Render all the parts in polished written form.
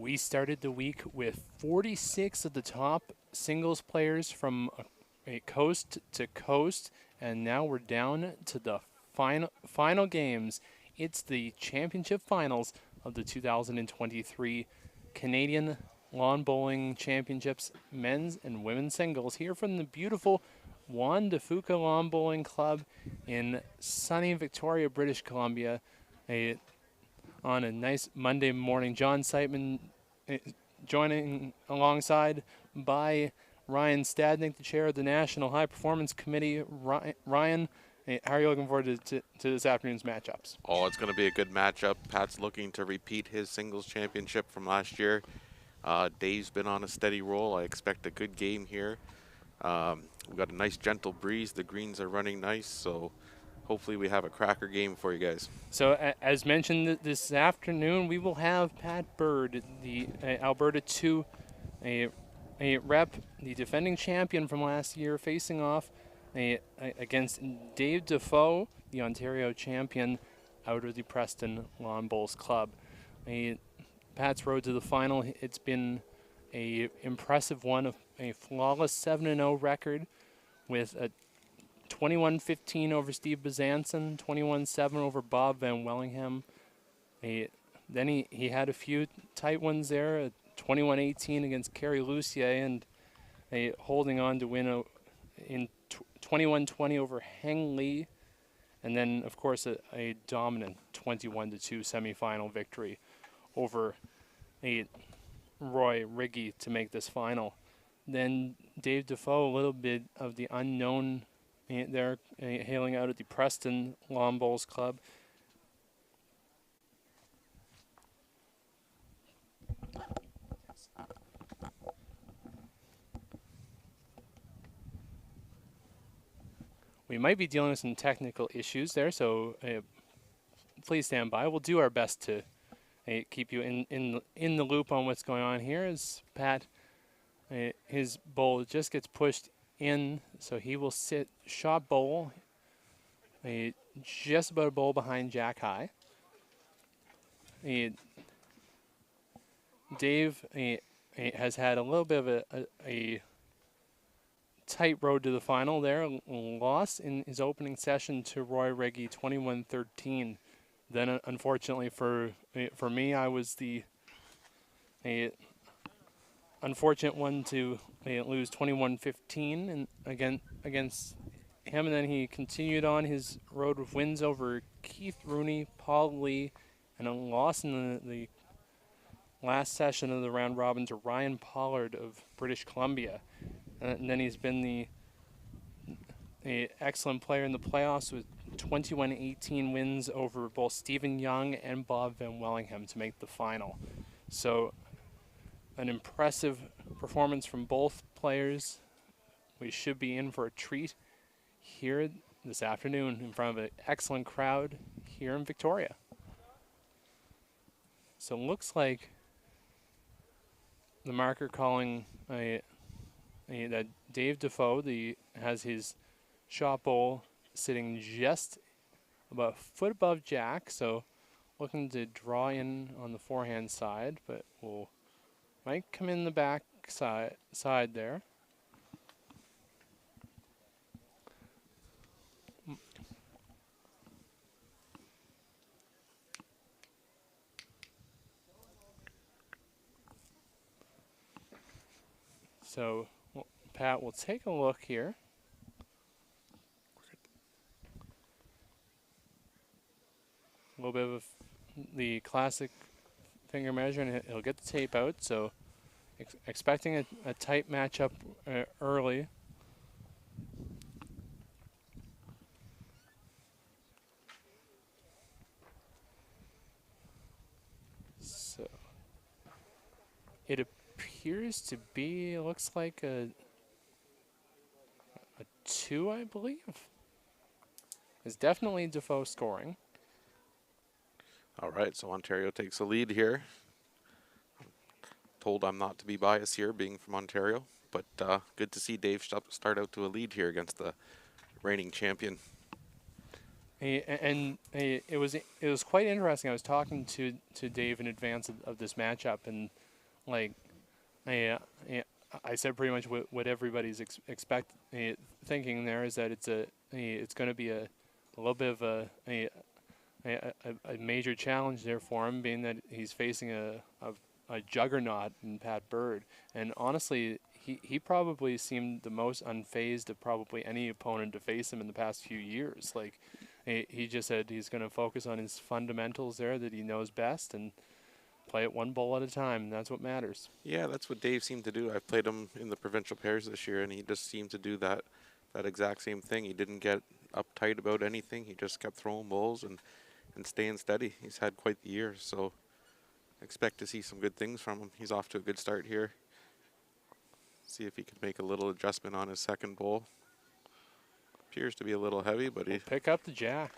We started the week with 46 of the top singles players from a coast to coast, and now we're down to the final games. It's the championship finals of the 2023 Canadian Lawn Bowling Championships men's and women's singles here from the beautiful Juan de Fuca Lawn Bowling Club in sunny Victoria, British Columbia. On a nice Monday morning, John Siteman joining alongside by Ryan Stadnick, the chair of the National High Performance Committee. Ryan, how are you looking forward to this afternoon's matchups? Oh, it's going to be a good matchup. Pat's looking to repeat his singles championship from last year. Dave's been on a steady roll. I expect a good game here. We've got a nice gentle breeze. The greens are running nice, so hopefully we have a cracker game for you guys. So as mentioned this afternoon, we will have Pat Bird, the Alberta 2 a rep, the defending champion from last year, facing off against Dave Defoe, the Ontario champion out of the Preston Lawn Bowls Club. Pat's road to the final, it's been a impressive one, a flawless 7-0 record with a 21-15 over Steve Bezanson, 21-7 over Bob Van Wellingham. Then he had a few tight ones there, 21-18 against Kerry Lucier, and holding on to win in 21-20 over Heng Lee. And then, of course, a dominant 21-2 semifinal victory over Roy Riggy to make this final. Then Dave Defoe, a little bit of the unknown there, hailing out at the Preston Lawn Bowls Club. We might be dealing with some technical issues there, so please stand by. We'll do our best to keep you in the loop on what's going on here. As Pat, his bowl just gets pushed in, so he will sit shot bowl, just about a bowl behind Jack High. Dave has had a little bit of a tight road to the final there. Lost in his opening session to Roy Reggie, 21-13. Then, unfortunately for me, I was the unfortunate one to lose 21-15 and against him. And then he continued on his road with wins over Keith Rooney, Paul Lee, and a loss in the last session of the round robin to Ryan Pollard of British Columbia. And then he's been the excellent player in the playoffs with 21-18 wins over both Stephen Young and Bob Van Wellingham to make the final. So an impressive performance from both players. We should be in for a treat here this afternoon in front of an excellent crowd here in Victoria. So it looks like the marker calling that Dave Defoe has his shot bowl sitting just about a foot above Jack, so looking to draw in on the forehand side, but might come in the back side there. So Pat, we'll take a look here. A little bit of the classic finger measure, and he'll get the tape out. So expecting a tight matchup early. So it appears to be, it looks like a 2, I believe. It's definitely Defoe scoring. All right, so Ontario takes a lead here. Told I'm not to be biased here, being from Ontario, but good to see Dave start out to a lead here against the reigning champion. It was quite interesting. I was talking to Dave in advance of this matchup, and like I, I said pretty much what everybody's thinking there is that it's going to be a little bit of a major challenge there for him, being that he's facing a juggernaut in Pat Bird. And honestly, he probably seemed the most unfazed of probably any opponent to face him in the past few years. Like, he just said he's going to focus on his fundamentals there that he knows best and play it one bowl at a time. And that's what matters. Yeah, that's what Dave seemed to do. I've played him in the provincial pairs this year, and he just seemed to do that exact same thing. He didn't get uptight about anything. He just kept throwing bowls and staying steady. He's had quite the year, so expect to see some good things from him. He's off to a good start here. See if he can make a little adjustment on his second bowl. Appears to be a little heavy, but he Pick up the jack.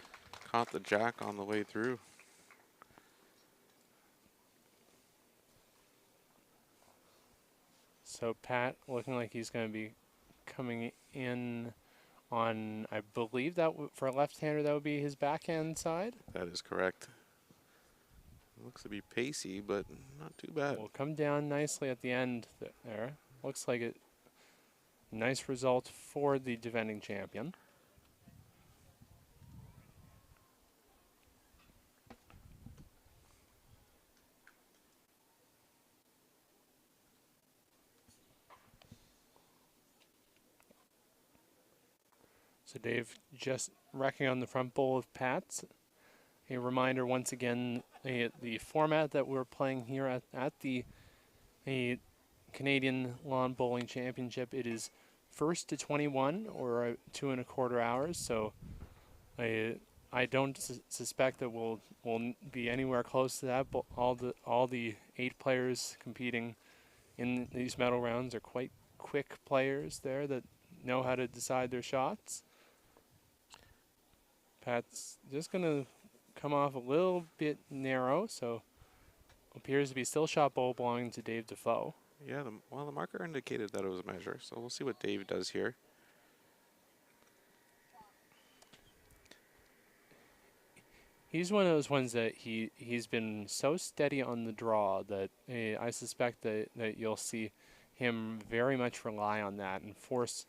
caught the jack on the way through. So Pat looking like he's going to be coming in on, I believe that for a left-hander, that would be his backhand side. That is correct. Looks to be pacey, but not too bad. Will come down nicely at the end there. Looks like a nice result for the defending champion. So Dave just racking on the front bowl of Pat's. A reminder once again, the format that we're playing here at the Canadian Lawn Bowling Championship, it is first to 21 or 2.25 hours. So I don't suspect that we'll be anywhere close to that. But all the 8 players competing in these medal rounds are quite quick players there that know how to decide their shots. Pat's just going to come off a little bit narrow, so appears to be still shot bowl belonging to Dave Defoe. Yeah, the marker indicated that it was a measure, so we'll see what Dave does here. He's one of those ones that he's been so steady on the draw that I suspect that you'll see him very much rely on that and force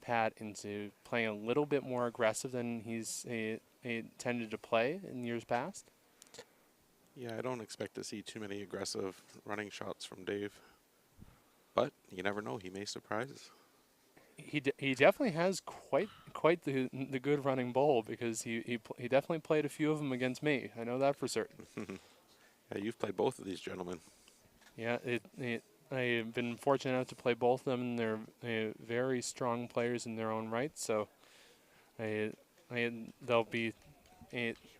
Pat into playing a little bit more aggressive than he's tended to play in years past. Yeah, I don't expect to see too many aggressive running shots from Dave, but you never know. He may surprise us. He definitely has quite the good running bowl, because he definitely played a few of them against me. I know that for certain. Yeah, you've played both of these gentlemen. Yeah, I've been fortunate enough to play both of them, and they're very strong players in their own right. So they'll be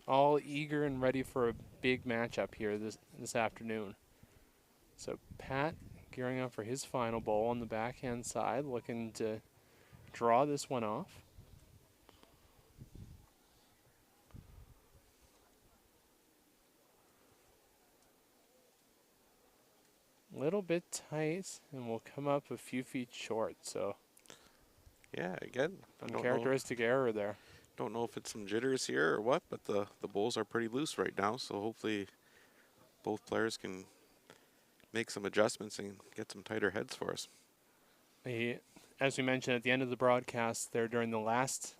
all eager and ready for a big matchup here this afternoon. So Pat gearing up for his final bowl on the backhand side, looking to draw this one off. Little bit tight, and we'll come up a few feet short. So Yeah, again, uncharacteristic error there. Don't know if it's some jitters here or what, but the bowls are pretty loose right now, so hopefully both players can make some adjustments and get some tighter heads for us. As we mentioned at the end of the broadcast there during the last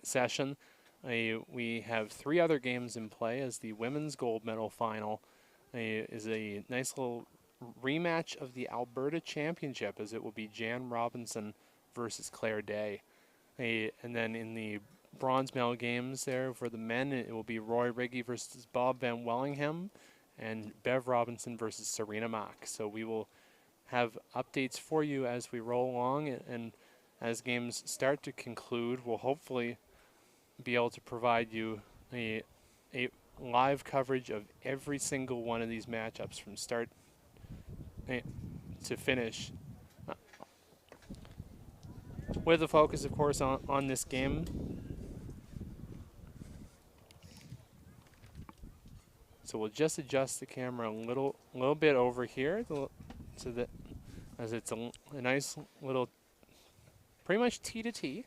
session, we have 3 other games in play, as the women's gold medal final is a nice little rematch of the Alberta Championship, as it will be Jan Robinson versus Claire Day. And then in the bronze medal games there for the men, it will be Roy Riggy versus Bob Van Wellingham, and Bev Robinson versus Serena Mack. So we will have updates for you as we roll along, and as games start to conclude, we'll hopefully be able to provide you a live coverage of every single one of these matchups from start to finish, with the focus, of course, on this game. So we'll just adjust the camera a little bit over here, so that as it's a nice little, pretty much T to T.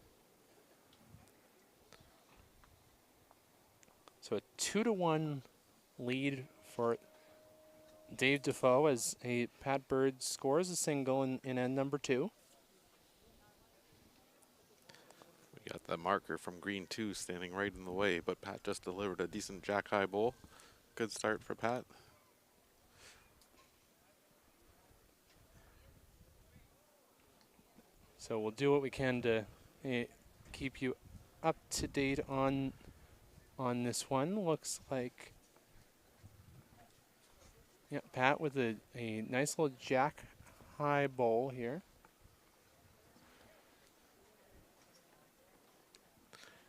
So a 2-to-1 lead for Dave Defoe as Pat Bird scores a single in end number 2. We got that marker from green 2 standing right in the way, but Pat just delivered a decent jack high bowl. Good start for Pat. So we'll do what we can to keep you up to date on this one. Looks like, yeah, Pat with a nice little jack high bowl here.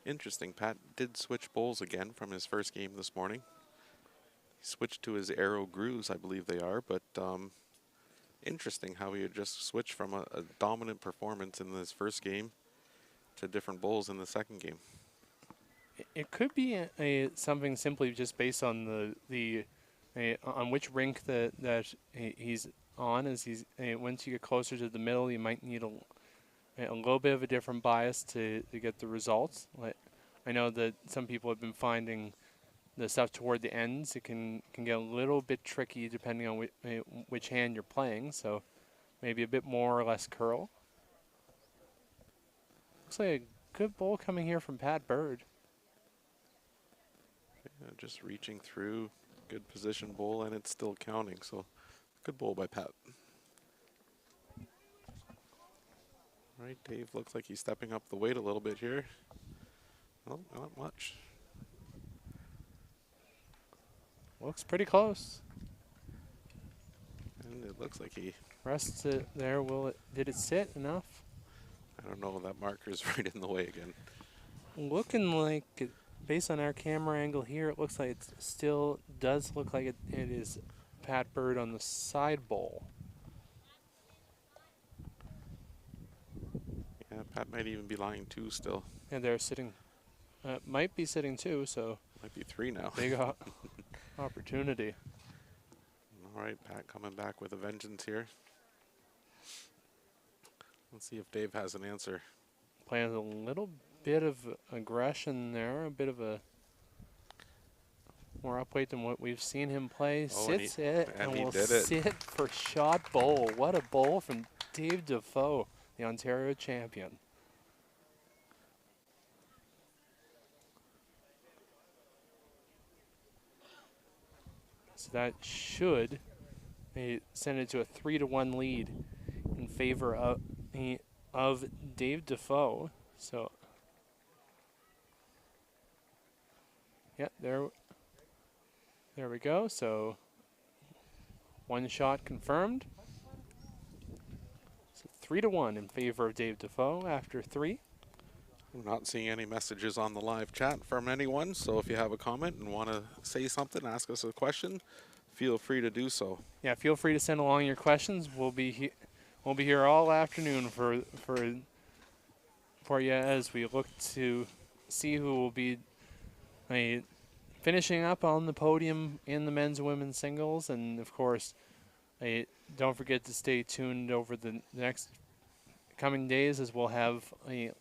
Interesting, Pat did switch bowls again from his first game this morning. He switched to his Arrow Grooves, I believe they are, but interesting how he had just switched from a dominant performance in his first game to different bowls in the second game. It could be something simply just based on the on which rink that he's on. As he's once you get closer to the middle, you might need a little bit of a different bias to get the results. Like, I know that some people have been finding the stuff toward the ends. It can get a little bit tricky depending on which hand you're playing. So maybe a bit more or less curl. Looks like a good bowl coming here from Pat Bird. Yeah, just reaching through, good position bowl, and it's still counting. So good bowl by Pat. All right, Dave looks like he's stepping up the weight a little bit here. Well, not much. Looks pretty close. And it looks like he, Rests it there. Did it sit enough? I don't know, that marker's right in the way again. Looking like, based on our camera angle here, it looks like it still does look like it is Pat Bird on the side bowl. Yeah, Pat might even be lying 2 still. And they're sitting, might be sitting 2, so Might be 3 now. big opportunity. All right, Pat coming back with a vengeance here. Let's see if Dave has an answer. Playing a little bit of aggression there, a bit of a more upweight than what we've seen him play. Oh, Sits it and he will did it. sit for shot bowl. What a bowl from Dave Defoe, the Ontario champion. So that should send it to a 3-1 lead in favor of Dave Defoe. So, yeah, there we go. So, 1 shot confirmed. So 3-1 in favor of Dave Defoe after 3. I'm not seeing any messages on the live chat from anyone, so if you have a comment and want to say something, ask us a question, feel free to do so. Yeah, feel free to send along your questions. We'll be here all afternoon for you as we look to see who will be finishing up on the podium in the men's and women's singles, and of course, don't forget to stay tuned over the next coming days as we'll have a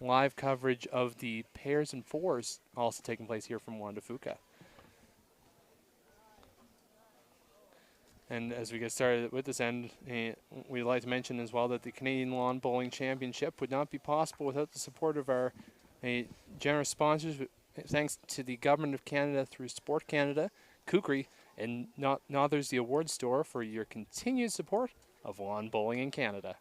live coverage of the pairs and fours also taking place here from Juan de Fuca. And as we get started with this end, we'd like to mention as well that the Canadian Lawn Bowling Championship would not be possible without the support of our generous sponsors. Thanks to the Government of Canada through Sport Canada, Kukri, and Nothers the Award Store for your continued support of lawn bowling in Canada.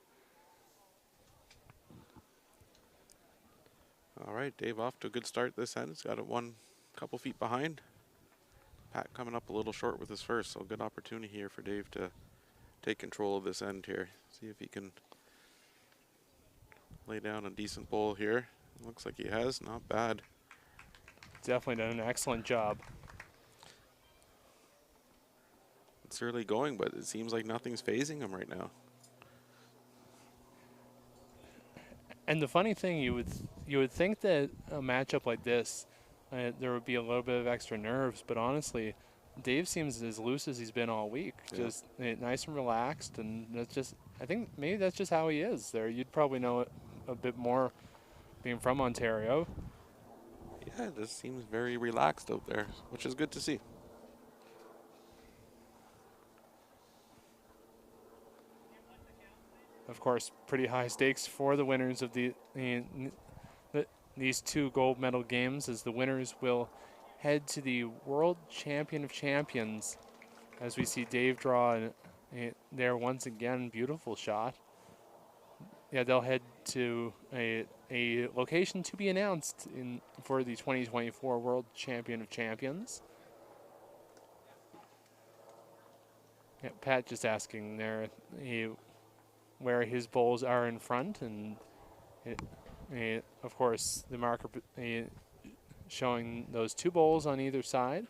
All right, Dave off to a good start this end. He's got it 1 couple feet behind. Pat coming up a little short with his first, so good opportunity here for Dave to take control of this end here. See if he can lay down a decent bowl here. Looks like he has, not bad. Definitely done an excellent job. It's early going, but it seems like nothing's phasing him right now. And the funny thing, you would think that a matchup like this, there would be a little bit of extra nerves, but honestly, Dave seems as loose as he's been all week. Yeah. Just nice and relaxed, and that's just, I think maybe that's just how he is there. You'd probably know it a bit more being from Ontario. Yeah, it just seems very relaxed out there, which is good to see. of course, pretty high stakes for the winners of these two gold medal games, as the winners will head to the World Champion of Champions. As we see Dave draw there once again, beautiful shot. Yeah, they'll head to a location to be announced for the 2024 World Champion of Champions. Yeah, Pat just asking there where his bowls are in front, and of course the marker showing those two bowls on either side.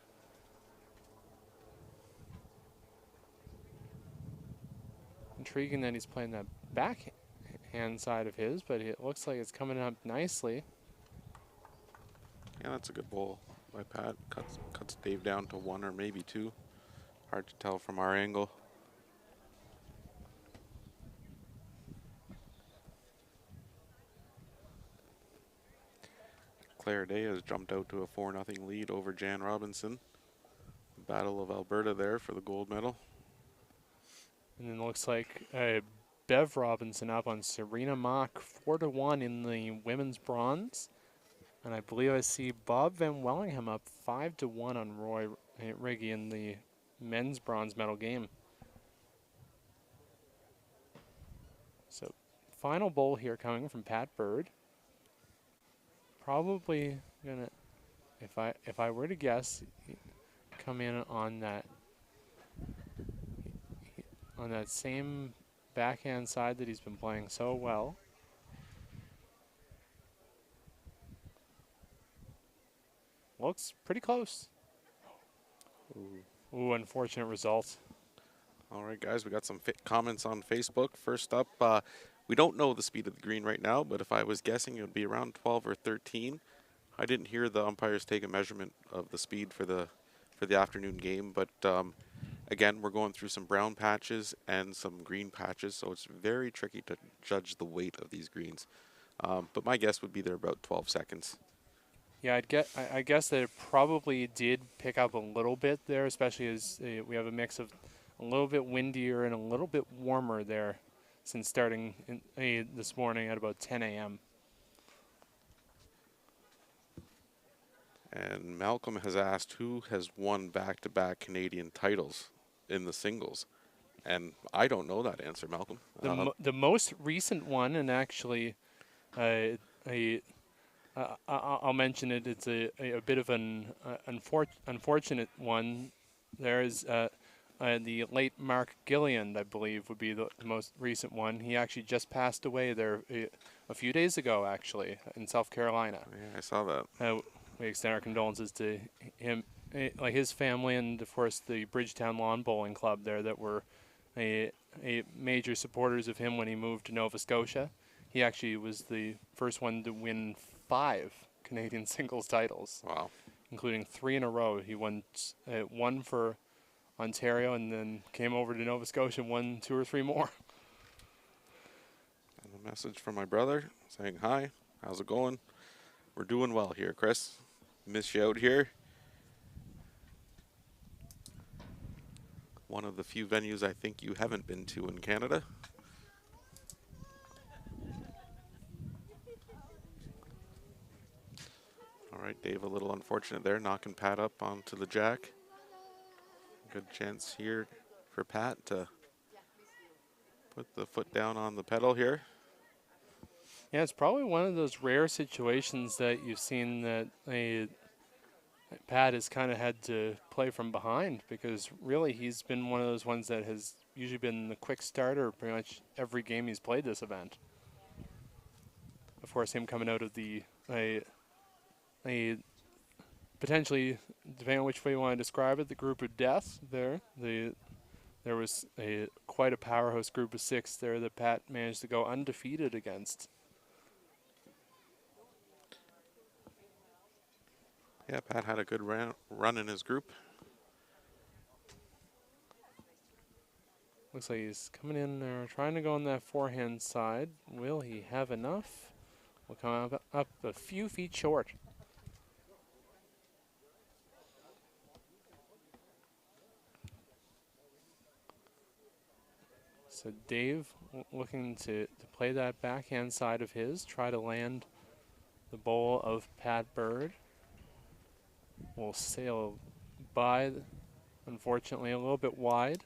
Intriguing that he's playing that backhand side of his, but it looks like it's coming up nicely. Yeah, that's a good bowl by Pat. Cuts Dave down to 1 or maybe 2. Hard to tell from our angle. Claire Day has jumped out to a 4-0 lead over Jan Robinson. Battle of Alberta there for the gold medal. And then looks like Bev Robinson up on Serena Mock 4-1 in the women's bronze. And I believe I see Bob Van Wellingham up 5-1 on Roy Riggy in the men's bronze medal game. So final bowl here coming from Pat Bird. Probably gonna, if I were to guess, come in on that same backhand side that he's been playing so well. Looks pretty close. Ooh, unfortunate result. All right, guys, we got some comments on Facebook. First up, we don't know the speed of the green right now, but if I was guessing, it would be around 12 or 13. I didn't hear the umpires take a measurement of the speed for the afternoon game, but again, we're going through some brown patches and some green patches, so it's very tricky to judge the weight of these greens. But my guess would be they're about 12 seconds. Yeah, I guess that it probably did pick up a little bit there, especially as we have a mix of a little bit windier and a little bit warmer there since starting this morning at about 10 a.m. And Malcolm has asked who has won back-to-back Canadian titles in the singles. And I don't know that answer, Malcolm. The most recent one, and actually I'll mention it, it's a bit of an unfortunate one. There is the late Mark Gilliand, I believe, would be the most recent one. He actually just passed away there a few days ago, actually, in South Carolina. Yeah, I saw that. We extend our condolences to him, like his family, and of course the Bridgetown Lawn Bowling Club there that were a major supporters of him when he moved to Nova Scotia. He actually was the first one to win 5 Canadian singles titles. Wow. Including 3 in a row. He won one for Ontario and then came over to Nova Scotia and won 2 or 3 more. And a message from my brother saying, hi, how's it going? We're doing well here, Chris. Miss you out here. One of the few venues I think you haven't been to in Canada. All right, Dave, a little unfortunate there, knocking Pat up onto the jack. Good chance here for Pat to put the foot down on the pedal here. Yeah, it's probably one of those rare situations that you've seen that Pat has kind of had to play from behind, because really he's been one of those ones that has usually been the quick starter pretty much every game he's played this event. Of course, him coming out of the potentially, depending on which way you want to describe it, the group of death there. There was quite a powerhouse group of 6 there that Pat managed to go undefeated against. Yeah, Pat had a good run in his group. Looks like he's coming in there, trying to go on that forehand side. Will he have enough? Will come up a few feet short. So Dave looking to play that backhand side of his, try to land the bowl of Pat Bird. Will sail by, unfortunately, a little bit wide.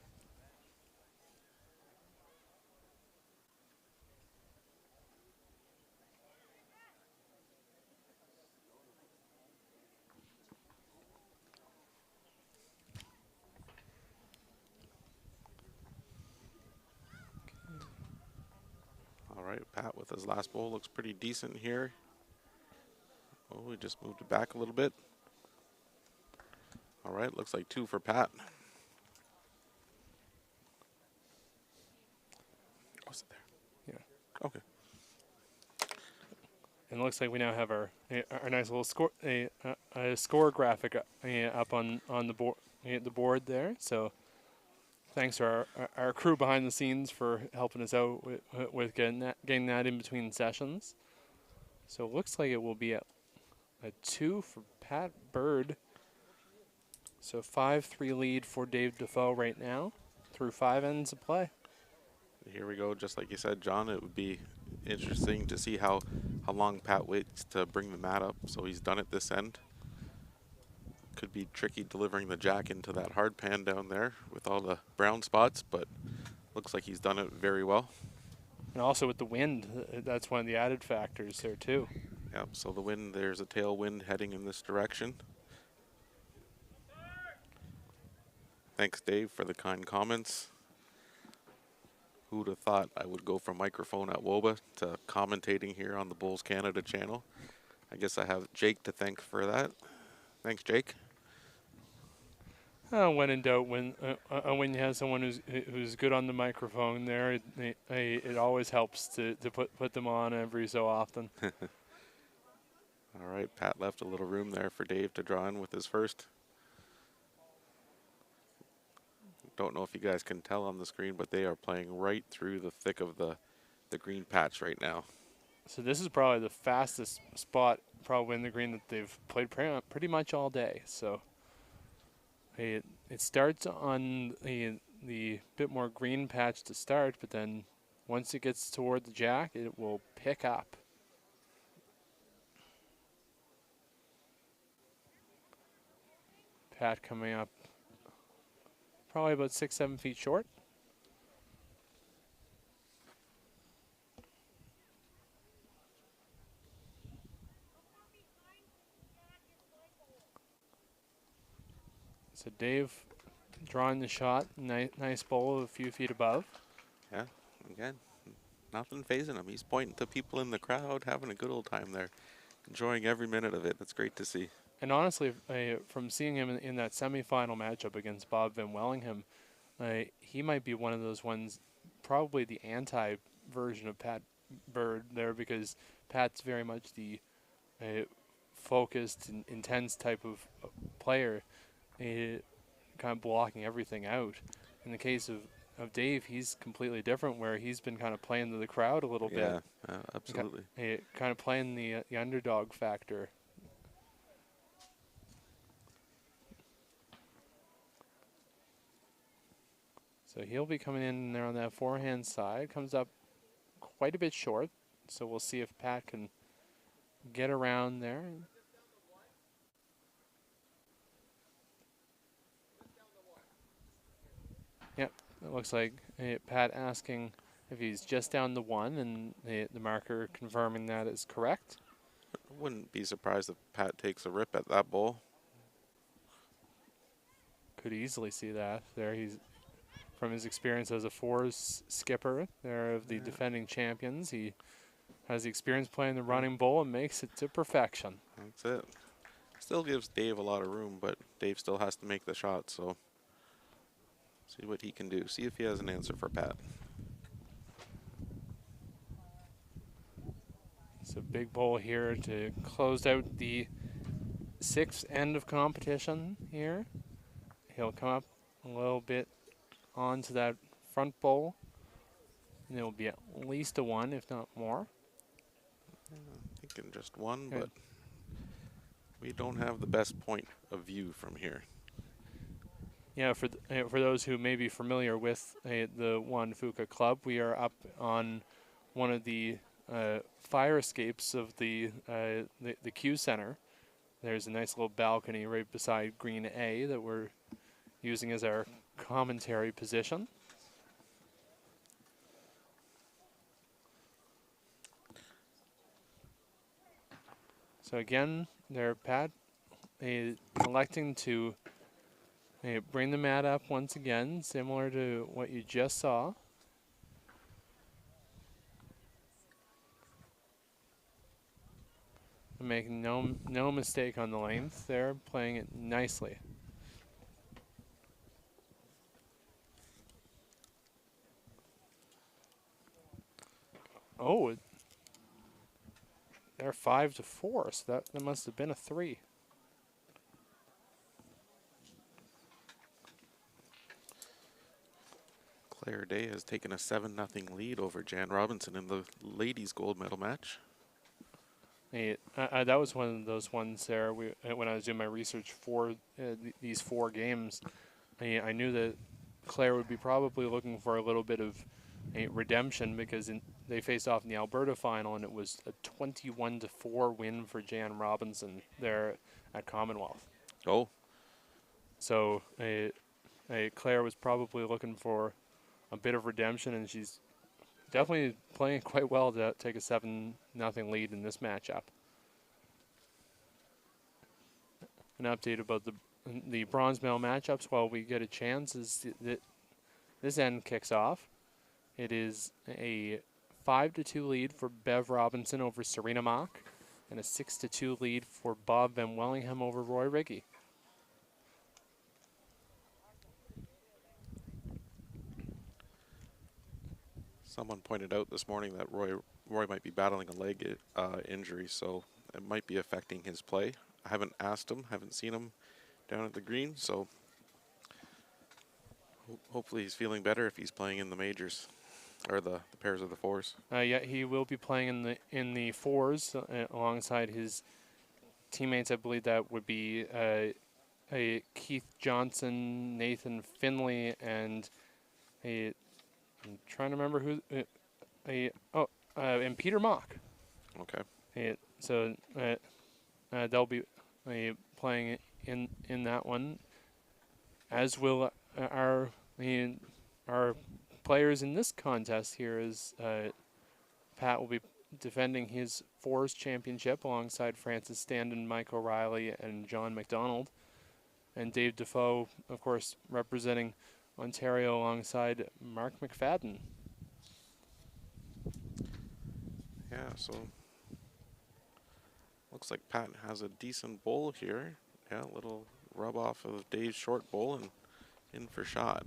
All right, Pat with his last bowl looks pretty decent here. Oh, we just moved it back a little bit. All right, looks like 2 for Pat. Was it there? Yeah. Okay. And it looks like we now have our nice little score a score graphic up on the board there. So thanks to our crew behind the scenes for helping us out with getting that in between sessions. So it looks like it will be a 2 for Pat Bird. So 5-3 lead for Dave Defoe right now through 5 ends of play. Here we go. Just like you said, John, it would be interesting to see how long Pat waits to bring the mat up. So he's done it this end. Could be tricky delivering the jack into that hard pan down there with all the brown spots, but looks like he's done it very well. And also with the wind, that's one of the added factors there too. Yep, so the wind, there's a tailwind heading in this direction. Thanks, Dave, for the kind comments. Who'd have thought I would go from microphone at WOBA to commentating here on the Bulls Canada channel? I guess I have Jake to thank for that. Thanks, Jake. When in doubt, when you have someone who's good on the microphone there, it always helps to put them on every so often. All right, Pat left a little room there for Dave to draw in with his first. Don't know if you guys can tell on the screen, but they are playing right through the thick of the green patch right now. So this is probably the fastest spot probably in the green that they've played pretty much all day. So it starts on the bit more green patch to start, but then once it gets toward the jack, it will pick up. Pat coming up probably about 6-7 feet short. So Dave drawing the shot, nice bowl a few feet above. Yeah, again, nothing phasing him. He's pointing to people in the crowd, having a good old time there, enjoying every minute of it. That's great to see. And honestly, from seeing him in that semifinal matchup against Bob Van Wellingham, he might be one of those ones, probably the anti-version of Pat Bird there, because Pat's very much the focused and intense type of player, kind of blocking everything out. In the case of Dave, he's completely different, where he's been kind of playing to the crowd a little bit. Yeah, absolutely. Kind of playing the underdog factor. So he'll be coming in there on that forehand side. Comes up quite a bit short. So we'll see if Pat can get around there. Yep, it looks like Pat asking if he's just down the 1, and the marker confirming that is correct. I wouldn't be surprised if Pat takes a rip at that bowl. Could easily see that there. He's from his experience as a fours skipper there of the defending champions. He has the experience playing the running bowl and makes it to perfection. That's it. Still gives Dave a lot of room, but Dave still has to make the shot, so see what he can do. See if he has an answer for Pat. It's a big bowl here to close out the 6th end of competition here. He'll come up a little bit onto that front bowl, and it will be at least a 1, if not more. Thinking just 1, Good. but we don't have the best point of view from here. Yeah, for those who may be familiar with the Juan Fuca Club, we are up on one of the fire escapes of the Q Center. There's a nice little balcony right beside Green A that we're using as our commentary position. So again, they're electing to bring the mat up once again, similar to what you just saw. Making no mistake on the length there, playing it nicely. Oh, they're 5-4, so that must have been a 3. Claire Day has taken a 7-0 lead over Jan Robinson in the ladies' gold medal match. That was one of those ones there. When I was doing my research for these 4 games, I knew that Claire would be probably looking for a little bit of redemption because they faced off in the Alberta final, and it was a 21-4 win for Jan Robinson there at Commonwealth. Oh. So Claire was probably looking for a bit of redemption, and she's definitely playing quite well to take a 7-0 lead in this matchup. An update about the bronze medal matchups while we get a chance is that this end kicks off. It is a 5-2 lead for Bev Robinson over Serena Mock, and a 6-2 lead for Bob Van Wellingham over Roy Riggy. Someone pointed out this morning that Roy might be battling a leg injury, so it might be affecting his play. I haven't asked him, haven't seen him down at the green, so hopefully he's feeling better if he's playing in the majors, or the pairs of the fours. Yeah, he will be playing in the fours alongside his teammates. I believe that would be a Keith Johnson, Nathan Finley, and I'm trying to remember who. And Peter Mock. Okay. So they'll be playing in that one, as will our players in this contest here. Is Pat will be defending his fours championship alongside Francis Standen, Mike O'Reilly, and John McDonald, and Dave Defoe, of course, representing Ontario alongside Mark McFadden. Yeah, so looks like Pat has a decent bowl here. Yeah, a little rub off of Dave's short bowl and in for shot.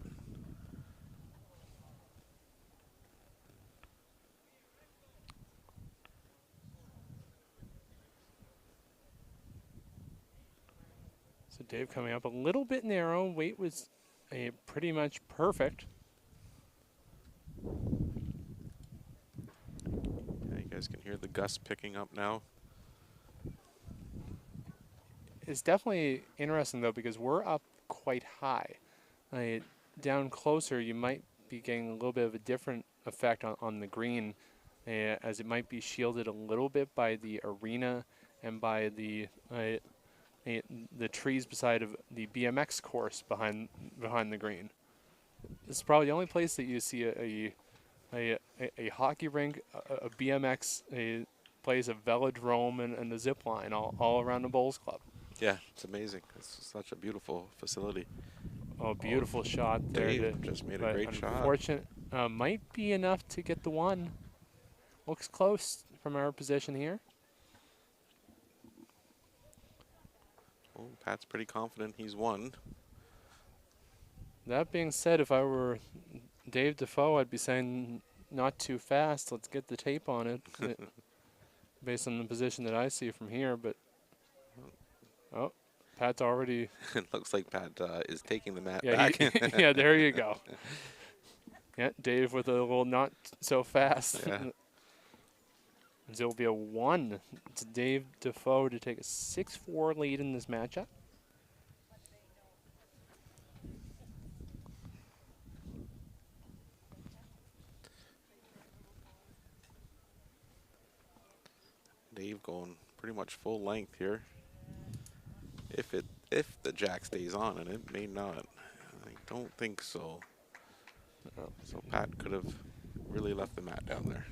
So Dave coming up a little bit narrow. Weight was pretty much perfect. Yeah, you guys can hear the gusts picking up now. It's definitely interesting, though, because we're up quite high. Down closer, you might be getting a little bit of a different effect on the green, as it might be shielded a little bit by the arena and by the trees beside of the BMX course behind the green. This is probably the only place that you see a hockey rink, a BMX, place, a velodrome, and a zip line all around the Bowls Club. Yeah, it's amazing. It's such a beautiful facility. Oh, beautiful shot there. Dave just made a great shot. Unfortunate, might be enough to get the one. Looks close from our position here. Well, Pat's pretty confident he's won. That being said, if I were Dave Defoe, I'd be saying not too fast. Let's get the tape on it, based on the position that I see from here. But oh, Pat's already. It looks like Pat is taking the mat Yeah, back. yeah, there you go. Yeah, Dave with a little not so fast. Yeah. So it'll be a 1 to Dave Defoe to take a 6-4 lead in this matchup. Dave going pretty much full length here. If the jack stays on, and it may not. I don't think so. So Pat could have really left the mat down there.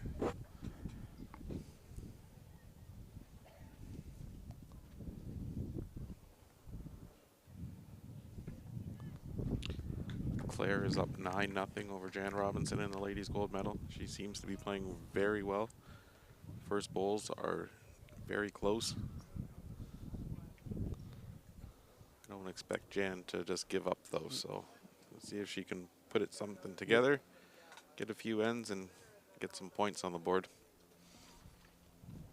Claire is up 9-0 over Jan Robinson in the ladies' gold medal. She seems to be playing very well. First bowls are very close. I don't expect Jan to just give up though, so let's see if she can put something together, get a few ends, and get some points on the board.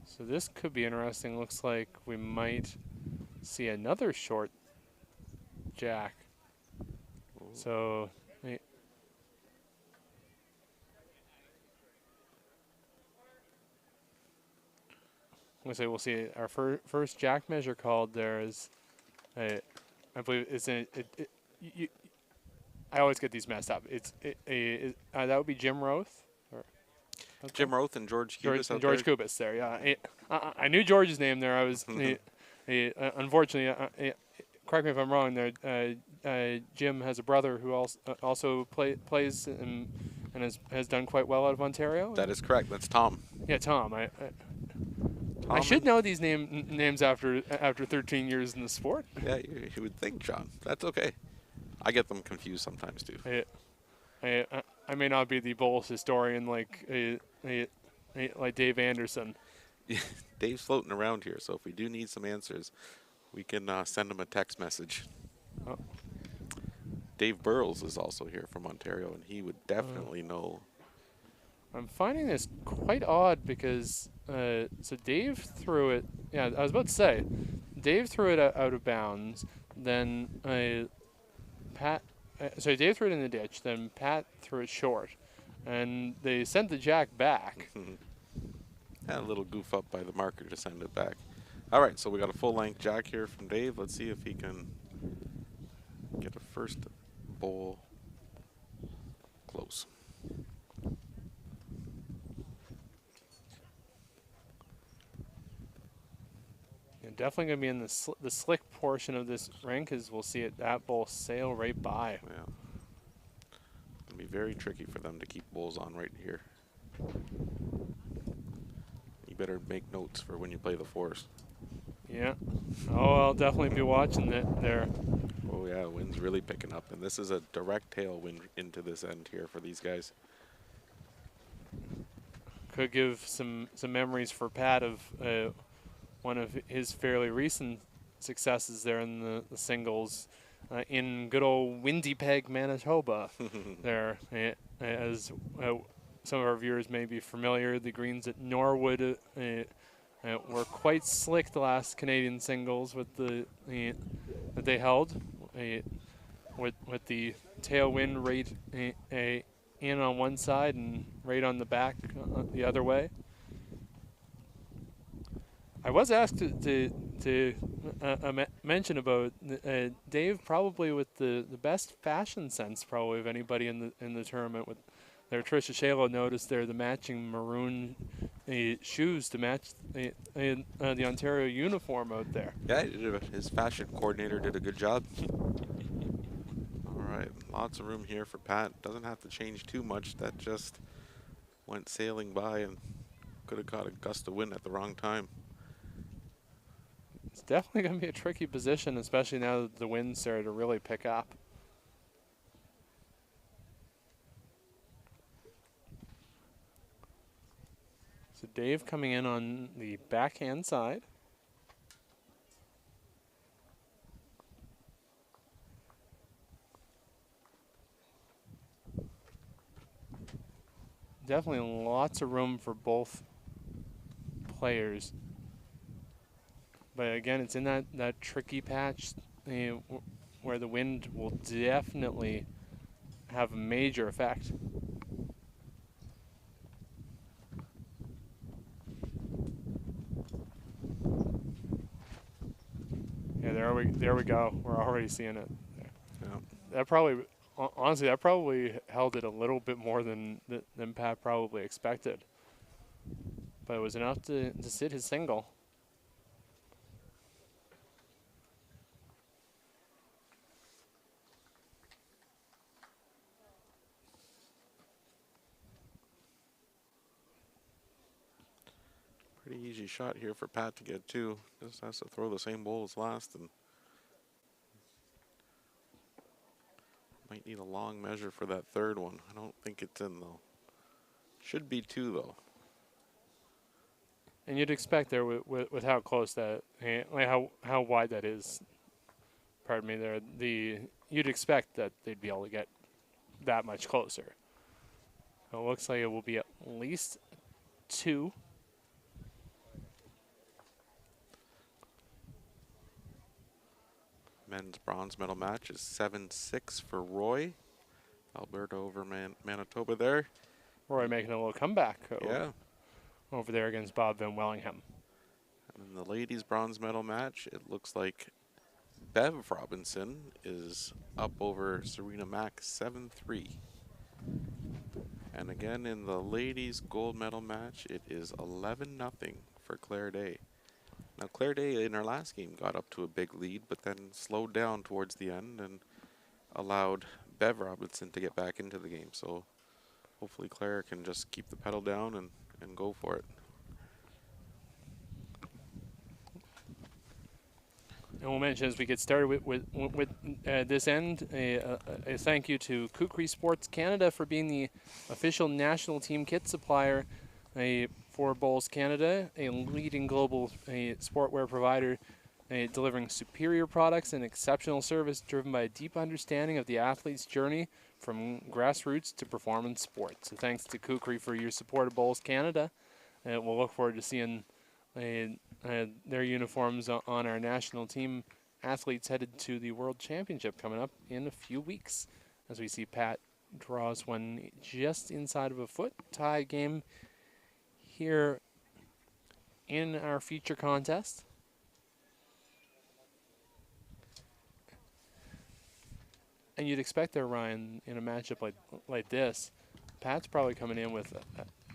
So this could be interesting. Looks like we might see another short jack. Ooh. So we'll see our first jack measure called. There is, I believe it's I always get these messed up. That would be Jim Roth. Jim Roth and George Kubis. George Kubis there, yeah. I knew George's name there. I was unfortunately, correct me if I'm wrong. There, Jim has a brother who also plays and has done quite well out of Ontario. That is correct. That's Tom. Yeah, Tom. I should know these names after 13 years in the sport. Yeah, you would think, John. That's okay. I get them confused sometimes too. I may not be the Bulls historian like Dave Anderson. Dave's floating around here, so if we do need some answers, we can send him a text message. Oh. Dave Burles is also here from Ontario, and he would definitely know. I'm finding this quite odd because so Dave threw it. Yeah, I was about to say, Dave threw it out of bounds. Then Pat. So Dave threw it in the ditch. Then Pat threw it short, and they sent the jack back. And a little goof up by the marker to send it back. All right, so we got a full-length jack here from Dave. Let's see if he can get a first bowl close. Definitely going to be in the slick portion of this rink, as we'll see that bowl sail right by. Yeah. It'll be very tricky for them to keep bowls on right here. You better make notes for when you play the fours. Yeah. Oh, I'll definitely be watching that there. Oh yeah, wind's really picking up, and this is a direct tailwind into this end here for these guys. Could give some memories for Pat of one of his fairly recent successes there in the singles in good old Winnipeg, Manitoba. There, as some of our viewers may be familiar, the greens at Norwood were quite slick the last Canadian singles with that they held with the tailwind right in on one side and right on the back the other way. I was asked to mention about Dave probably with the best fashion sense probably of anybody in the tournament. With there, Tricia Shalo noticed there the matching maroon shoes to match the Ontario uniform out there. Yeah, his fashion coordinator did a good job. All right, lots of room here for Pat. Doesn't have to change too much. That just went sailing by and could have caught a gust of wind at the wrong time. It's definitely going to be a tricky position, especially now that the wind started to really pick up. So Dave coming in on the backhand side. Definitely lots of room for both players. But again, it's in that tricky patch where the wind will definitely have a major effect. Yeah, there we go. We're already seeing it. Yeah. That probably, honestly, that probably held it a little bit more than Pat probably expected. But it was enough to sit his single. Pretty easy shot here for Pat to get to. Just has to throw the same bowl as last, and might need a long measure for that third one. I don't think it's in though. Should be 2 though. And you'd expect there with how close that, like how wide that is. Pardon me. There, you'd expect that they'd be able to get that much closer. So it looks like it will be at least 2. Men's bronze medal match is 7-6 for Roy. Alberta over Manitoba there. Roy making a little comeback. Yeah. Over there against Bob Van Wellingham. And in the ladies' bronze medal match, it looks like Bev Robinson is up over Serena Mack 7-3. And again, in the ladies' gold medal match, it is 11-0 for Claire Day. Now, Claire Day in her last game got up to a big lead, but then slowed down towards the end and allowed Bev Robinson to get back into the game. So hopefully Claire can just keep the pedal down and go for it. And we'll mention as we get started with this end, a thank you to Kukri Sports Canada for being the official national team kit supplier for Bowls Canada, a leading global sportwear provider delivering superior products and exceptional service driven by a deep understanding of the athlete's journey from grassroots to performance sports. So thanks to Kukri for your support of Bowls Canada. We'll look forward to seeing their uniforms on our national team athletes headed to the World Championship coming up in a few weeks. As we see Pat draws one just inside of a foot. Tie game here in our feature contest. And you'd expect there, Ryan, in a matchup like this, Pat's probably coming in with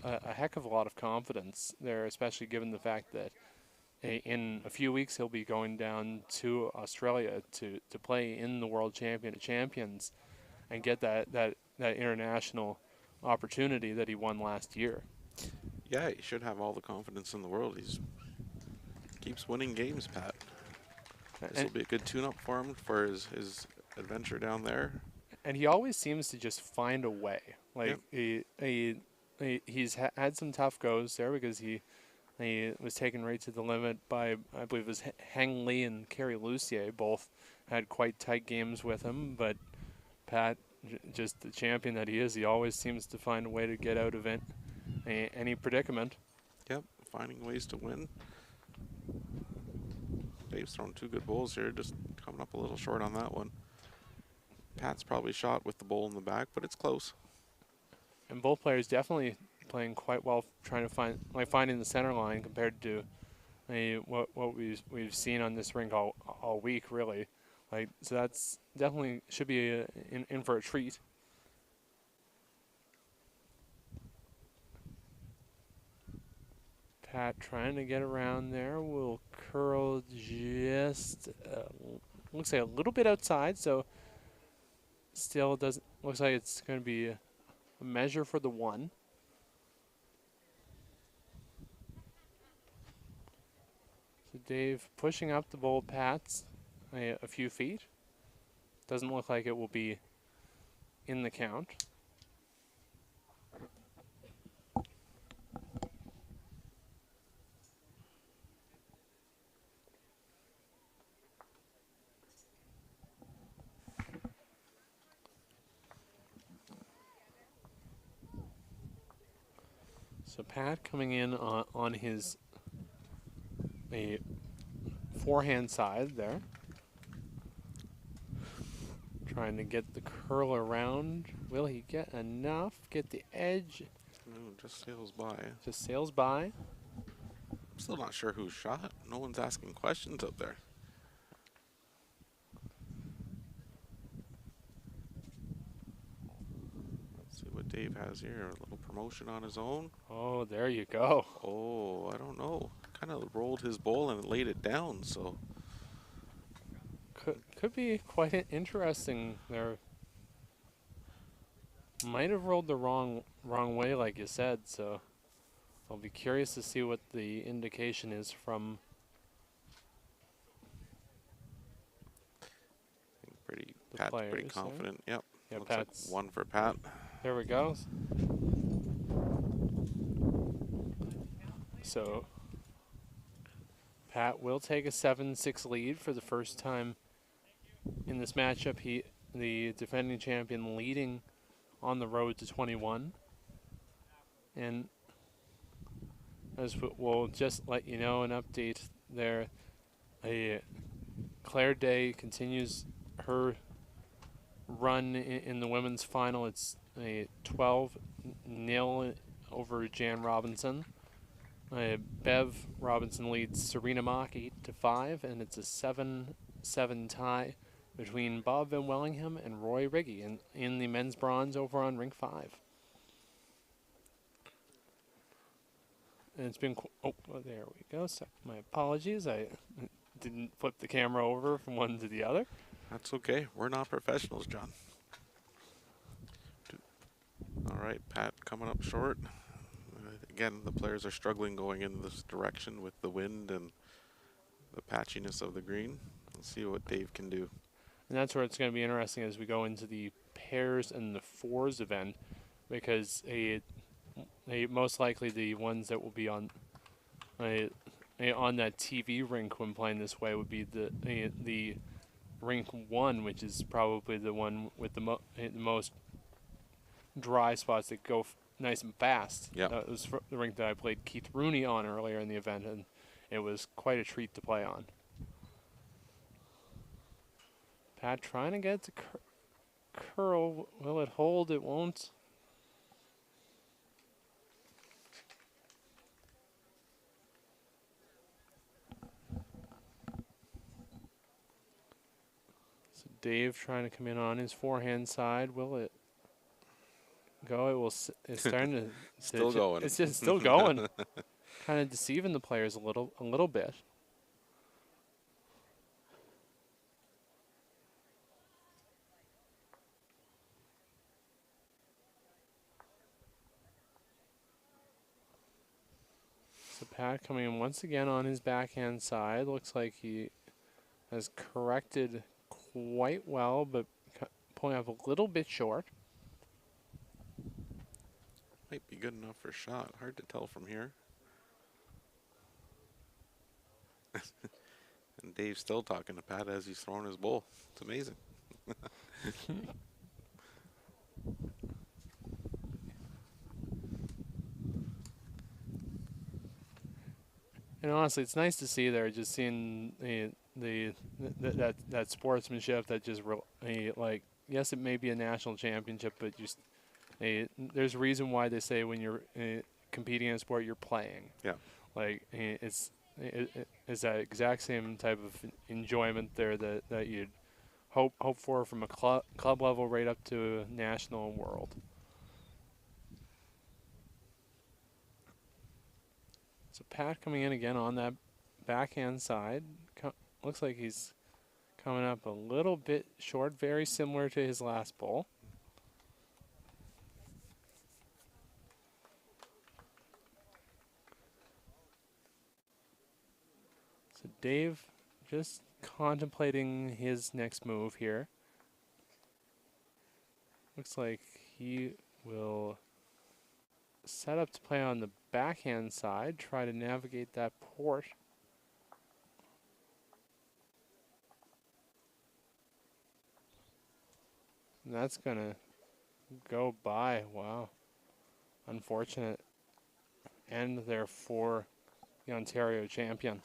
a heck of a lot of confidence there, especially given the fact that in a few weeks he'll be going down to Australia to play in the World Champion of Champions and get that international opportunity that he won last year. Yeah, he should have all the confidence in the world. He's keeps winning games, Pat. This will be a good tune-up for him for his adventure down there. And he always seems to just find a way. Like, yep. He's had some tough goes there because he was taken right to the limit by, I believe it was Heng Li and Kerry Lucier. Both had quite tight games with him, but Pat, just the champion that he is, he always seems to find a way to get out of any predicament. Yep, finding ways to win. Dave's thrown 2 good bowls here, just coming up a little short on that one. Pat's probably shot with the bowl in the back, but it's close. And both players definitely playing quite well, trying to finding the center line compared to what we've seen on this rink all week, really. So that's definitely should be in for a treat. Pat trying to get around there. Will curl just looks like a little bit outside, so still doesn't looks like it's going to be a measure for the 1. So Dave pushing up the bowl, Pat's a few feet. Doesn't look like it will be in the count. So Pat coming in on his forehand side there. Trying to get the curl around. Will he get enough? Get the edge? No, just sails by. Just sails by. I'm still not sure who shot. No one's asking questions out there. What Dave has here, a little promotion on his own. Oh, there you go. Oh, I don't know. Kind of rolled his bowl and laid it down, so. Could be quite interesting there. Might have rolled the wrong way, like you said, so I'll be curious to see what the indication is from. Pat's pretty players, yeah. confident. Yep. Yeah, Looks like Pat's. 1 for Pat. There we go. So Pat will take a 7-6 lead for the first time in this matchup. The defending champion, leading on the road to 21. And as we'll just let you know, an update there. Claire Day continues her run in the women's final. It's a 12-0 over Jan Robinson. Bev Robinson leads Serena Mock 8-5, and it's a 7-7 tie between Bob Van Wellingham and Roy Riggy in the men's bronze over on rink 5. And it's been there we go. So my apologies. I didn't flip the camera over from one to the other. That's okay. We're not professionals, John. All right, Pat coming up short. Again, the players are struggling going in this direction with the wind and the patchiness of the green. Let's see what Dave can do. And that's where it's going to be interesting as we go into the pairs and the fours event, because most likely the ones that will be on that TV rink when playing this way would be the rink 1, which is probably the one with the most dry spots that go nice and fast. Yeah, that was the rink that I played Keith Rooney on earlier in the event, and it was quite a treat to play on. Pat trying to get to curl. Will it hold? It won't. So Dave trying to come in on his forehand side. Will it go? It will. It's starting to. Still going. It's just still going. Kind of deceiving the players a little bit. So Pat coming in once again on his backhand side. Looks like he has corrected quite well, but pulling up a little bit short. Might be good enough for a shot. Hard to tell from here. And Dave's still talking to Pat as he's throwing his bowl. It's amazing. And honestly, it's nice to see there, just seeing that sportsmanship that just like, yes, it may be a national championship, but just there's a reason why they say when you're competing in a sport, you're playing. Yeah. Like it's that exact same type of enjoyment there that you'd hope for from a club level right up to national and world. So Pat coming in again on that backhand side. Looks like he's coming up a little bit short, very similar to his last bowl. So Dave just contemplating his next move here. Looks like he will set up to play on the backhand side, try to navigate that port. And that's going to go by. Wow. Unfortunate end there for the Ontario champion.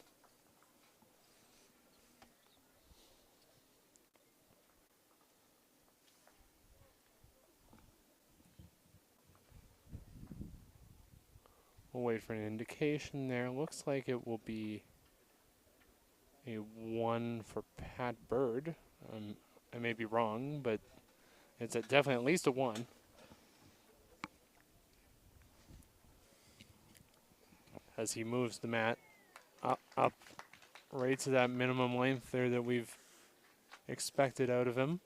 We'll wait for an indication there. Looks like it will be a 1 for Pat Bird. I may be wrong, but it's definitely at least a 1. As he moves the mat up right to that minimum length there that we've expected out of him.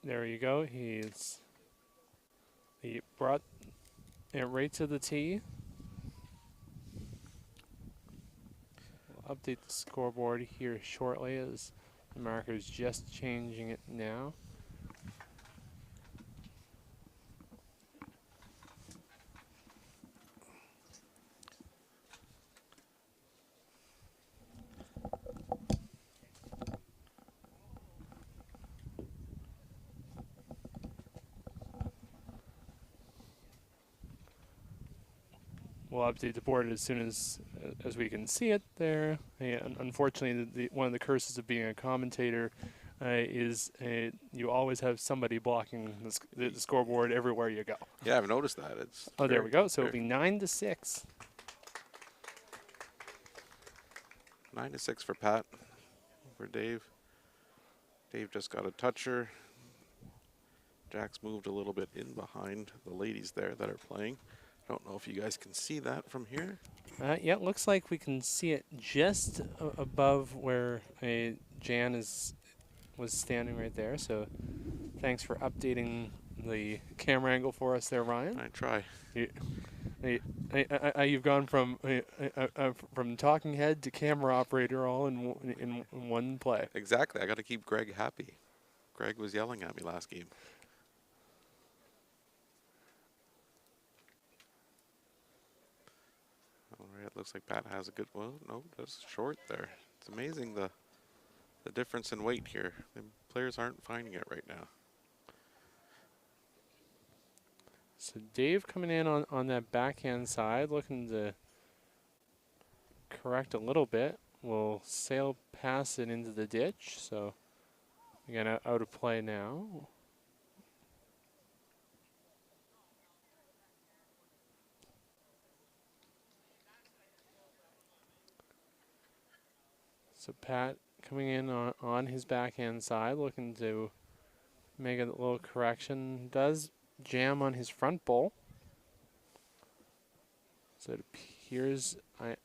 There you go. He brought it right to the tee. We'll update the scoreboard here shortly as the marker's just changing it now. We'll update the board as soon as we can see it there. Unfortunately, one of the curses of being a commentator is you always have somebody blocking the scoreboard everywhere you go. Yeah, I've noticed that. It's There we go. So it'll be 9-6. 9-6 for Pat. For Dave. Dave just got a toucher. Jack's moved a little bit in behind the ladies there that are playing. Don't know if you guys can see that from here. Yeah, it looks like we can see it just above where Jan was standing right there. So thanks for updating the camera angle for us there, Ryan. I try. You've gone from talking head to camera operator all in one play. Exactly. I got to keep Greg happy. Greg was yelling at me last game. All right, it looks like Pat has a good one. No, that's short there. It's amazing the difference in weight here. The players aren't finding it right now. So Dave coming in on that backhand side, looking to correct a little bit. Will sail past it into the ditch. So again, out of play now. So Pat coming in on his backhand side, looking to make a little correction. Does jam on his front bowl. So it appears, I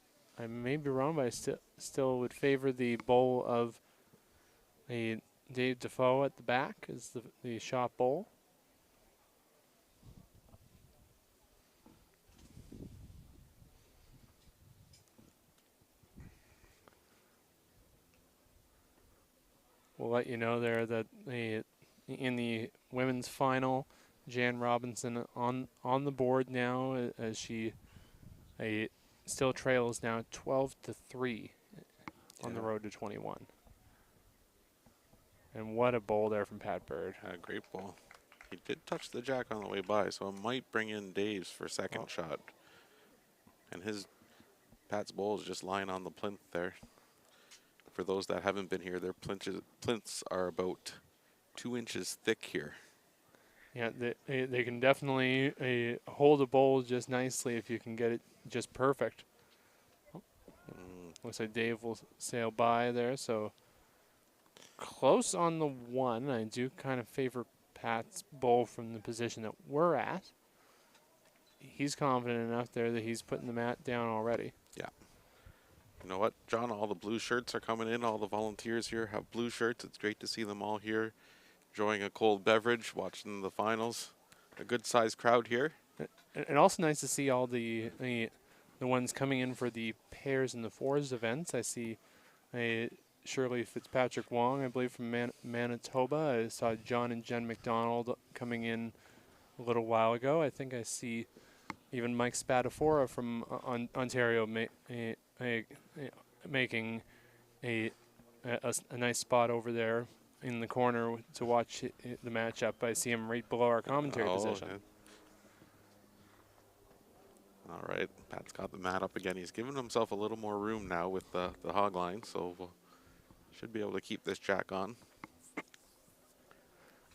may be wrong, but I still would favor the bowl of a Dave Defoe at the back as the shot bowl. We'll let you know there that in the women's final, Jan Robinson on the board now as she still trails now 12-3 on the road to 21. And what a bowl there from Pat Bird. A great ball. He did touch the jack on the way by, so it might bring in Dave's for second shot. And Pat's bowl is just lying on the plinth there. For those that haven't been here, their plinths are about 2 inches thick here. Yeah, they can definitely hold a bowl just nicely if you can get it just perfect. Looks like Dave will sail by there, so close on the one. I do kind of favor Pat's bowl from the position that we're at. He's confident enough there that he's putting the mat down already. Yeah. You know what, John? All the blue shirts are coming in. All the volunteers here have blue shirts. It's great to see them all here, enjoying a cold beverage, watching the finals. A good-sized crowd here. And also nice to see all the ones coming in for the pairs and the fours events. I see Shirley Fitzpatrick Wong, I believe, from Manitoba. I saw John and Jen McDonald coming in a little while ago. I think I see even Mike Spadafora from Ontario making a nice spot over there in the corner to watch the matchup. I see him right below our commentary position. Yeah. All right, Pat's got the mat up again. He's given himself a little more room now with the hog line, so we'll should be able to keep this jack on.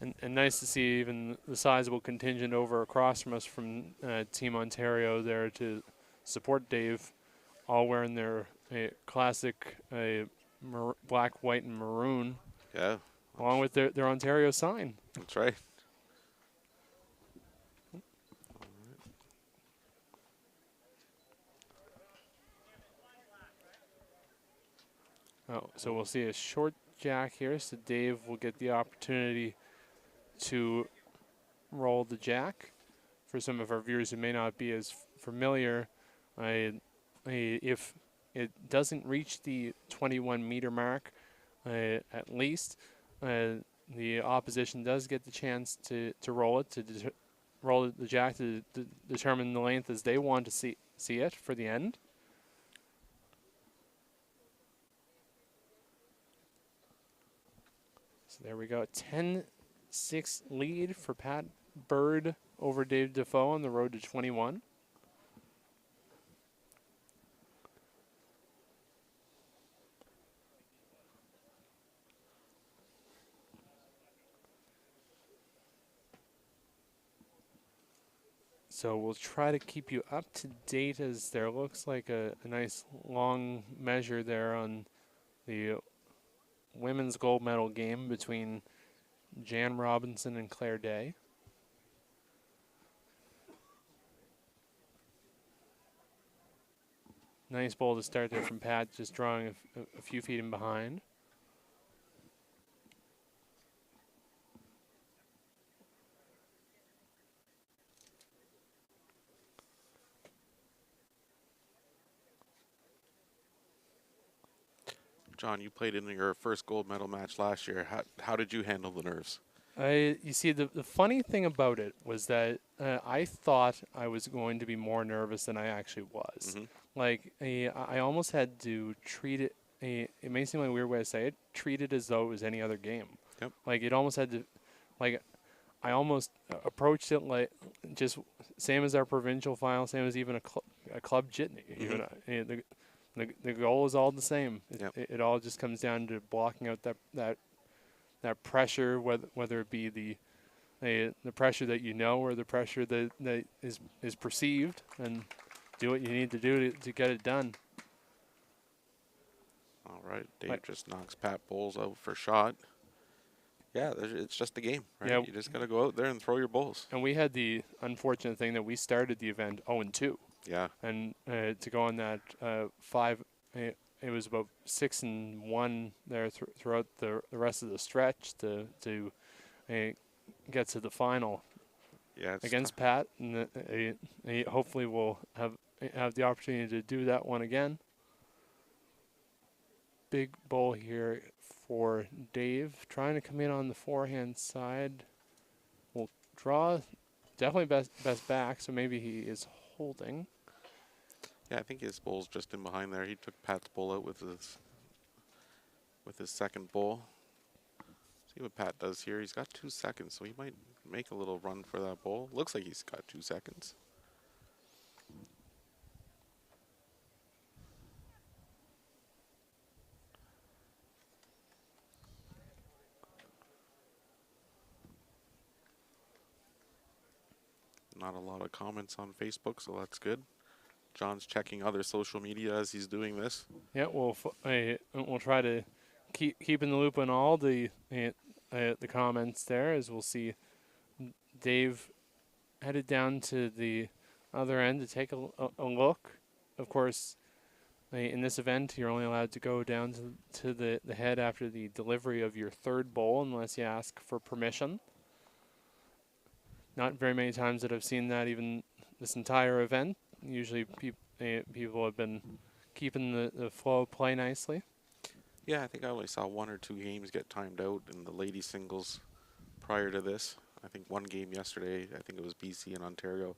And nice to see even the sizable contingent over across from us from Team Ontario there to support Dave, all wearing their classic black, white, and maroon. Yeah. Along with their Ontario sign. That's right. Oh, so we'll see a short jack here, so Dave will get the opportunity to roll the jack. For some of our viewers who may not be as familiar, if it doesn't reach the 21-meter mark, at least, the opposition does get the chance to roll it, roll the jack to determine the length as they want to see it for the end. So there we go. 10-6 lead for Pat Bird over Dave Defoe on the road to 21. So we'll try to keep you up to date as there looks like a nice long measure there on the women's gold medal game between Jan Robinson and Claire Day. Nice bowl to start there from Pat, just drawing a few feet in behind. John, you played in your first gold medal match last year. How did you handle the nerves? You see, the funny thing about it was that I thought I was going to be more nervous than I actually was. Mm-hmm. Like, I almost had to treat it, it may seem like a weird way to say it, treat it as though it was any other game. Yep. Like, it almost had to, like, I almost approached it like just same as our provincial final, same as even a club jitney. Mm-hmm. The goal is all the same. Yep. It all just comes down to blocking out that pressure, whether it be the pressure that you know or the pressure that is perceived, and do what you need to do to get it done. All right, Dave just knocks Pat Bowles out for shot. Yeah, it's just a game, right? Yeah. You just got to go out there and throw your bowls. And we had the unfortunate thing that we started the event 0-2. Yeah. And to go on that 5, it was about 6-1 there throughout the rest of the stretch to get to the final. Yeah, against Pat, and he hopefully will have the opportunity to do that one again. Big bowl here for Dave, trying to come in on the forehand side. Will draw, definitely best back, so maybe he is holding. Yeah, I think his bowl's just in behind there. He took Pat's bowl out with his second bowl. See what Pat does here. He's got 2 seconds, so he might make a little run for that bowl. Looks like he's got 2 seconds. Not a lot of comments on Facebook, so that's good. John's checking other social media as he's doing this. Yeah, we'll try to keep in the loop on all the comments there, as we'll see Dave headed down to the other end to take a look. Of course, in this event, you're only allowed to go down to the head after the delivery of your third bowl, unless you ask for permission. Not very many times that I've seen that, even this entire event. Usually people have been keeping the flow of play nicely. Yeah, I think I only saw 1 or 2 games get timed out in the ladies singles prior to this. I think one game yesterday, I think it was BC and Ontario,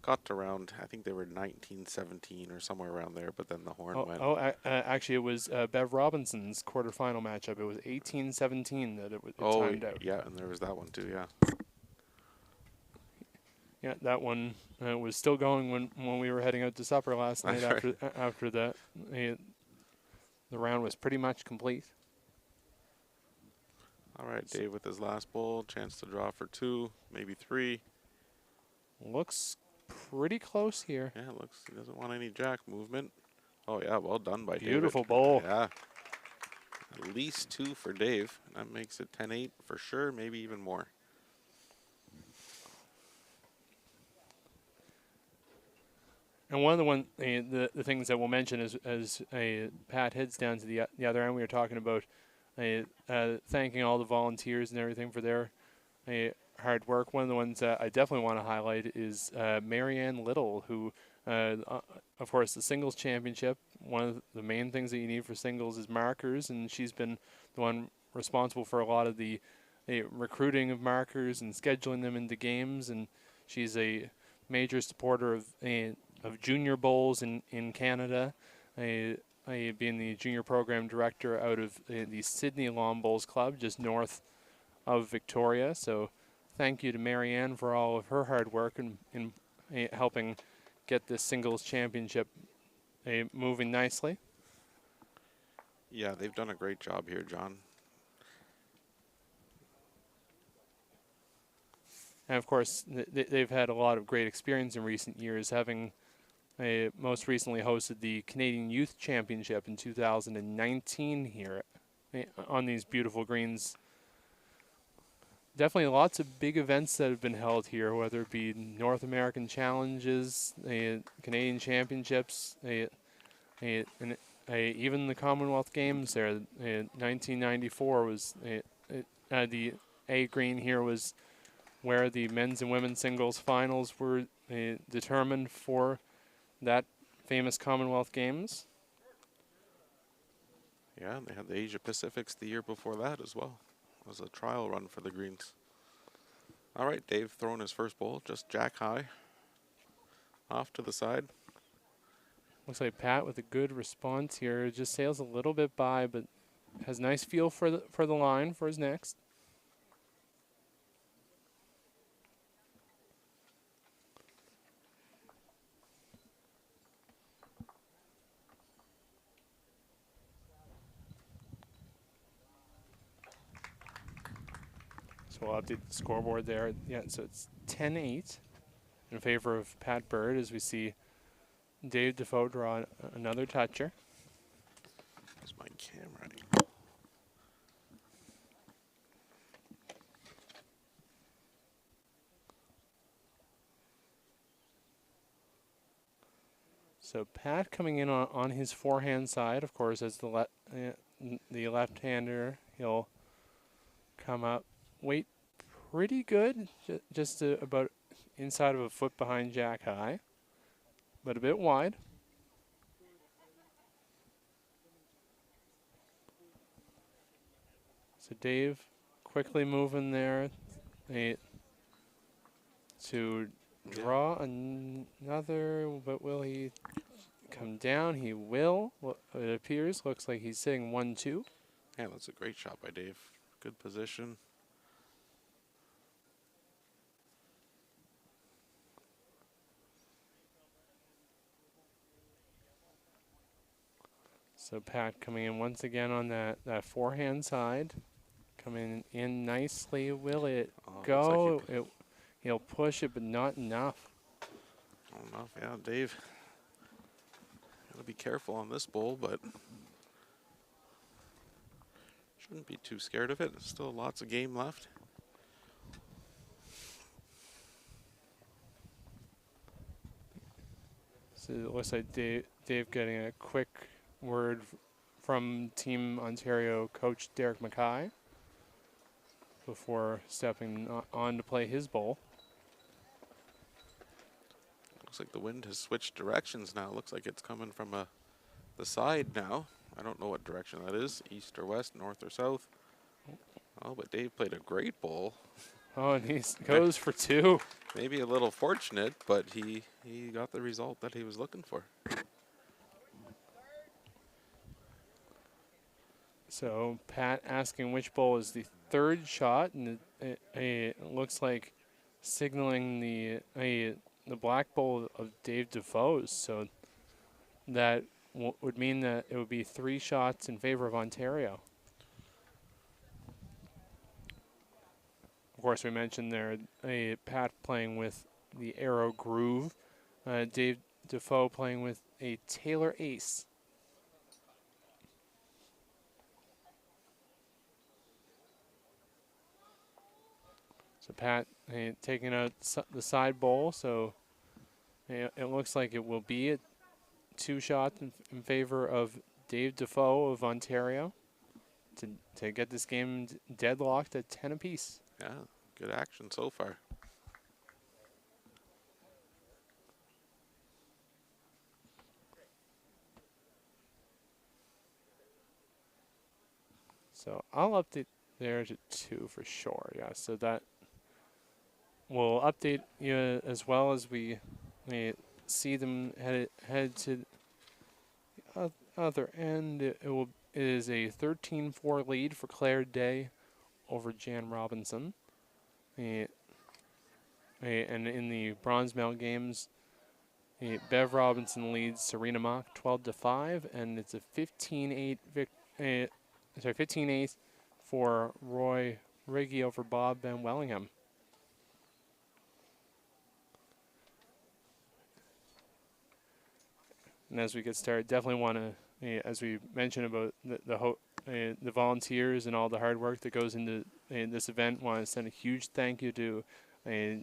got to around, I think they were 19-17 or somewhere around there, but then the horn went. Actually, it was Bev Robinson's quarterfinal matchup. It was 18-17 that it timed out. Yeah, and there was that one too, yeah. Yeah, that one was still going when we were heading out to supper last night. After that, the round was pretty much complete. All right, Dave with his last bowl, chance to draw for 2, maybe 3. Looks pretty close here. Yeah, looks he doesn't want any jack movement. Oh yeah, well done by Dave. Beautiful bowl. Yeah. At least 2 for Dave. That makes it 10-8 for sure, maybe even more. And one of the things that we'll mention is as Pat heads down to the other end, we were talking about thanking all the volunteers and everything for their hard work. One of the ones that I definitely want to highlight is Marianne Little, who, of course, the singles championship, one of the main things that you need for singles is markers, and she's been the one responsible for a lot of the recruiting of markers and scheduling them into games, and she's a major supporter of junior bowls in Canada, being the junior program director out of the Sydney Lawn Bowls Club, just north of Victoria. So thank you to Marianne for all of her hard work in helping get this singles championship moving nicely. Yeah, they've done a great job here, John. And of course, they've had a lot of great experience in recent years, having most recently hosted the Canadian Youth Championship in 2019 here on these beautiful greens. Definitely lots of big events that have been held here, whether it be North American Challenges, Canadian Championships, and even the Commonwealth Games there. 1994 was the A green here was where the men's and women's singles finals were determined for that famous Commonwealth Games. Yeah, and they had the Asia Pacifics the year before that as well. It was a trial run for the greens. All right, Dave throwing his first bowl, just jack high, off to the side. Looks like Pat with a good response here. Just sails a little bit by, but has nice feel for the line for his next. So we'll update the scoreboard there. Yeah, so it's 10-8 in favor of Pat Bird as we see Dave Defoe draw another toucher. There's my camera. So Pat coming in on his forehand side, of course, as the left-hander, he'll come up, weight pretty good, just about inside of a foot behind jack high, but a bit wide. So Dave quickly moving there to draw another, but will he come down? He will. Well, it appears. Looks like he's sitting 1-2. Yeah, that's a great shot by Dave. Good position. So Pat coming in once again on that forehand side. Coming in nicely. Will it go? Like He'll push it, but not enough. Not enough, yeah, Dave. Gotta be careful on this bowl, but shouldn't be too scared of it. There's still lots of game left. So it looks like Dave getting a quick word from Team Ontario coach Derek Mackay before stepping on to play his bowl. Looks like the wind has switched directions now. Looks like it's coming from the side now. I don't know what direction that is, east or west, north or south. Oh, but Dave played a great bowl. Oh, and he goes for two. Maybe a little fortunate, but he got the result that he was looking for. So Pat asking which bowl is the third shot, and it looks like signaling the black bowl of Dave Defoe's. So that would mean that it would be 3 shots in favor of Ontario. Of course, we mentioned there Pat playing with the Arrow Groove, Dave Defoe playing with a Taylor Ace. So Pat taking out the side bowl, so it looks like it will be a 2 shots in favor of Dave Defoe of Ontario to get this game deadlocked at 10 apiece. Yeah, Good action so far. So I'll update there to 2 for sure. Yeah, so that will update you as well as we see them head to the other end. It is a 13-4 lead for Claire Day over Jan Robinson. And in the bronze medal games, Bev Robinson leads Serena Mock 12-5, and it's a 15-8 15-8 for Roy Riggy over Bob Van Wellingham. And as we get started, definitely want to, as we mentioned about the volunteers and all the hard work that goes into this event, want to send a huge thank you to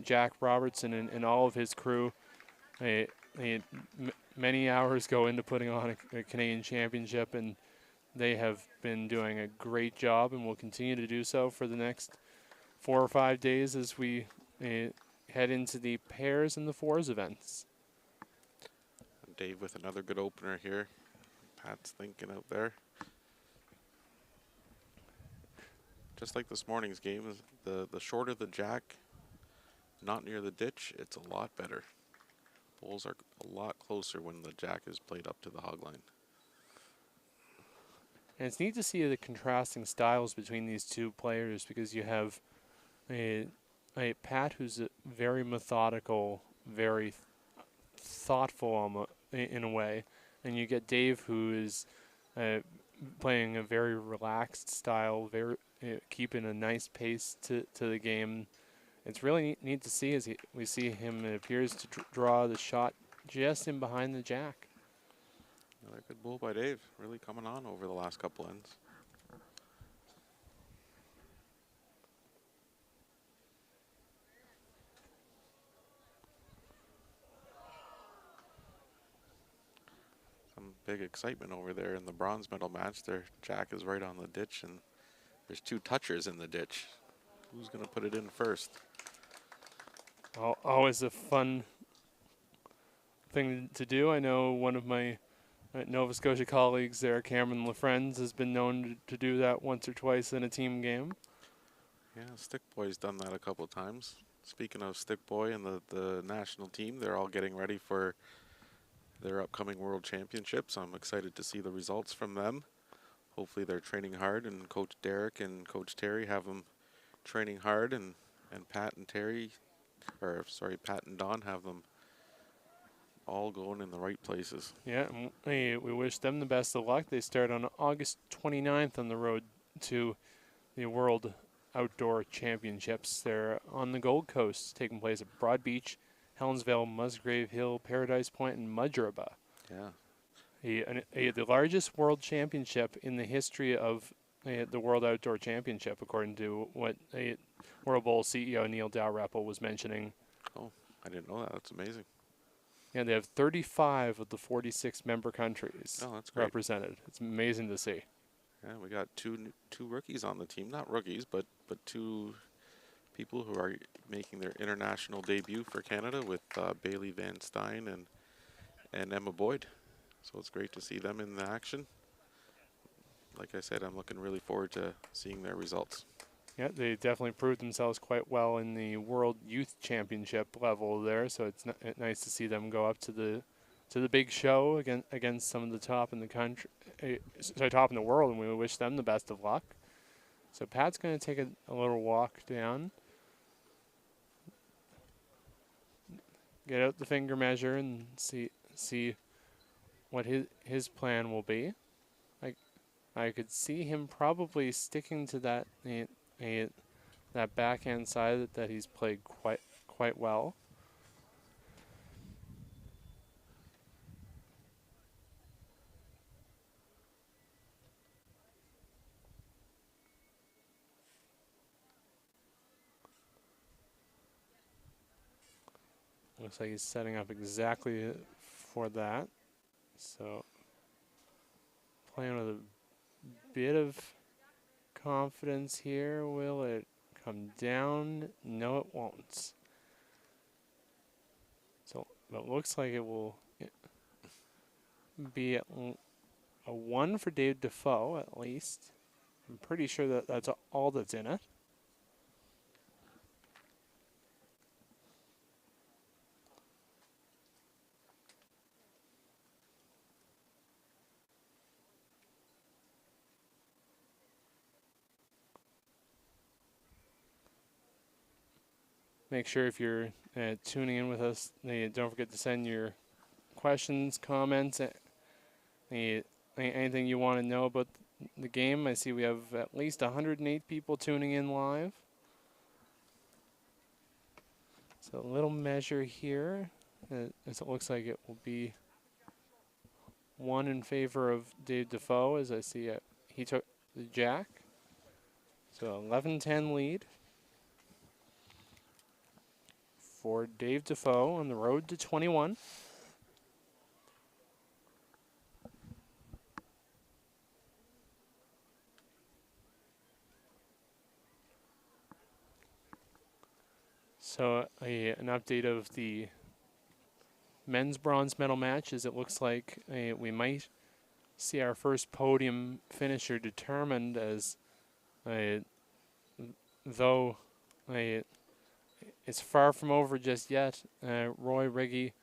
Jack Robertson and all of his crew. Many hours go into putting on a Canadian championship, and they have been doing a great job and will continue to do so for the next 4 or 5 days as we head into the pairs and the fours events. Dave with another good opener here. Pat's thinking out there. Just like this morning's game, the shorter the jack, not near the ditch, it's a lot better. Bowls are a lot closer when the jack is played up to the hog line. And it's neat to see the contrasting styles between these two players, because you have a Pat who's very methodical, very thoughtful in a way, and you get Dave who is playing a very relaxed style, very keeping a nice pace to the game. It's really neat to see as we see him. It appears to draw the shot just in behind the jack. Another good bowl by Dave, really coming on over the last couple ends. Some big excitement over there in the bronze medal match. Their jack is right on the ditch, and there's 2 touchers in the ditch. Who's going to put it in first? Always a fun thing to do. I know one of my Nova Scotia colleagues there, Cameron LaFrenz, has been known to do that once or twice in a team game. Yeah, Stick Boy's done that a couple times. Speaking of Stick Boy and the national team, they're all getting ready for their upcoming World Championships. I'm excited to see the results from them. Hopefully they're training hard, and Coach Derek and Coach Terry have them training hard, and Pat and Pat and Don have them all going in the right places. Yeah, we wish them the best of luck. They start on August 29th on the road to the World Outdoor Championships. They're on the Gold Coast, taking place at Broad Beach, Helensville, Musgrave Hill, Paradise Point, and Mudgeraba. Yeah. The largest world championship in the history of the World Outdoor Championship, according to what World Bowl CEO Neil Dalrymple was mentioning. Oh, I didn't know that. That's amazing. Yeah, they have 35 of the 46 member countries that's great. represented. It's amazing to see. Yeah, we got two rookies on the team. Not rookies, but 2 people who are making their international debut for Canada, with Bailey Van Stein and Emma Boyd. So it's great to see them in the action. Like I said, I'm looking really forward to seeing their results. Yeah, they definitely proved themselves quite well in the World Youth Championship level there. So it's nice to see them go up to the big show against some of the top in the country, top in the world, and we wish them the best of luck. So Pat's going to take a little walk down, get out the finger measure, and see what his plan will be. I could see him probably sticking to that that backhand side that he's played quite well. Looks like he's setting up exactly for that. So playing with a bit of confidence here. Will it come down? No, it won't. So it looks like it will be a 1 for Dave Defoe at least. I'm pretty sure that that's all that's in it. Make sure if you're tuning in with us, don't forget to send your questions, comments, anything you want to know about the game. I see we have at least 108 people tuning in live. So a little measure here, as it looks like it will be 1 in favor of Dave Defoe, as I see he took the jack. So 11-10 lead for Dave Defoe on the road to 21. So an update of the men's bronze medal match, as it looks like we might see our first podium finisher determined, as though it's far from over just yet. Roy Riggy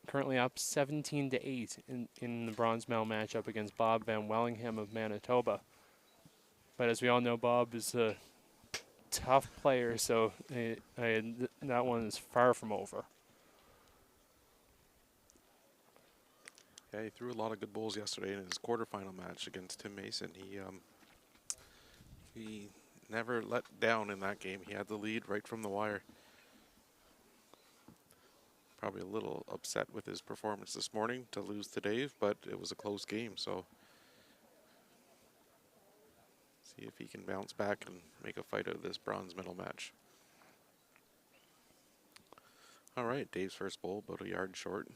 currently up 17-8 in the bronze medal match up against Bob Van Wellingham of Manitoba. But as we all know, Bob is a tough player, so that one is far from over. Yeah, he threw a lot of good bowls yesterday in his quarterfinal match against Tim Mason. He never let down in that game. He had the lead right from the wire. Probably a little upset with his performance this morning to lose to Dave, but it was a close game, so see if he can bounce back and make a fight out of this bronze medal match. All right, Dave's first bowl, about a yard short.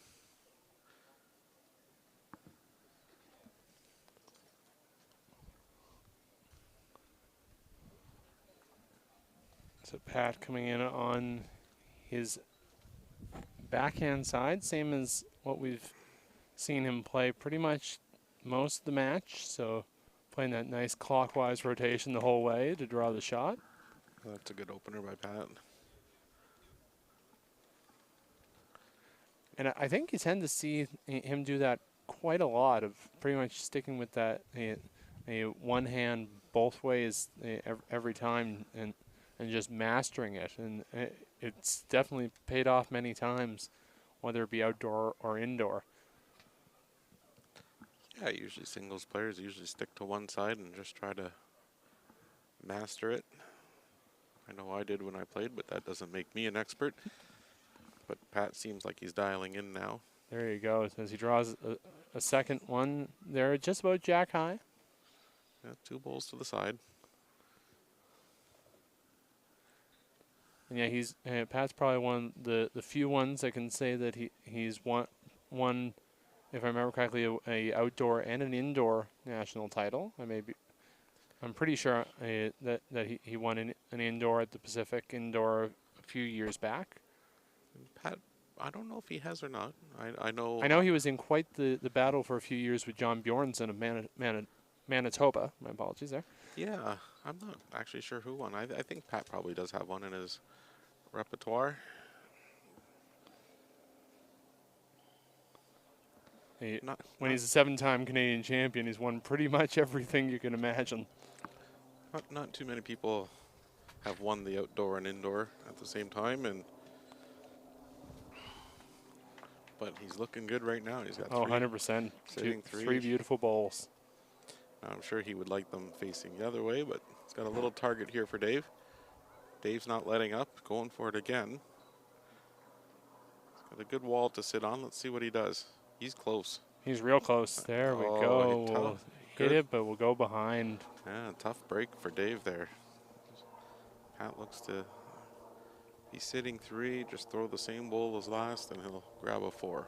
So Pat coming in on his backhand side, same as what we've seen him play pretty much most of the match. So playing that nice clockwise rotation the whole way to draw the shot. That's a good opener by Pat. And I think you tend to see him do that quite a lot, of pretty much sticking with that a one hand both ways every time, and just mastering it. And it's definitely paid off many times, whether it be outdoor or indoor. Yeah, usually singles players usually stick to one side and just try to master it. I know I did when I played, but that doesn't make me an expert. But Pat seems like he's dialing in now. There you go. As he draws a second one there, just about jack high. Yeah, 2 bowls to the side. And yeah, he's Pat's probably one of the few ones that can say that he's won, if I remember correctly, a outdoor and an indoor national title. I'm pretty sure that he won an indoor at the Pacific Indoor a few years back. Pat, I don't know if he has or not. I know. I know he was in quite the battle for a few years with John Bjornson of Manitoba. My apologies there. Yeah, I'm not actually sure who won. I think Pat probably does have one in his repertoire. When he's a 7-time Canadian champion, he's won pretty much everything you can imagine. Not too many people have won the outdoor and indoor at the same time, but he's looking good right now. He's got 100%. Three beautiful bowls. I'm sure he would like them facing the other way, but he's got a little target here for Dave. Dave's not letting up, going for it again. He's got a good wall to sit on. Let's see what he does. He's close. He's real close. There we go. We'll hit it, but we'll go behind. Yeah, tough break for Dave there. Pat looks to be sitting 3. Just throw the same bowl as last, and he'll grab a 4.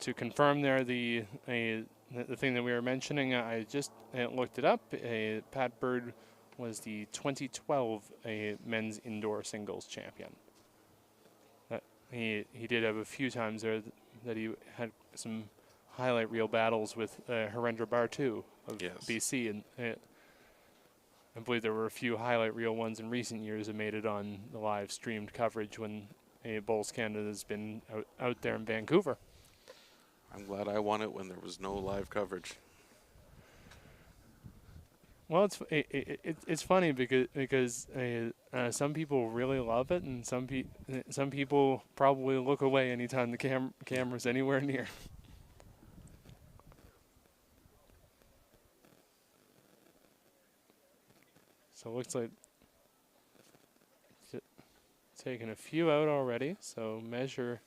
To confirm there, the the thing that we were mentioning, I just looked it up. Pat Bird was the 2012 men's indoor singles champion. He did have a few times there that he had some highlight reel battles with Harendra Bartu of BC, and I believe there were a few highlight reel ones in recent years that made it on the live streamed coverage when Bowls Canada has been out there in Vancouver. I'm glad I won it when there was no live coverage. Well, it's funny because some people really love it, and some people probably look away anytime the camera's anywhere near. So it looks like taking a few out already. So measure,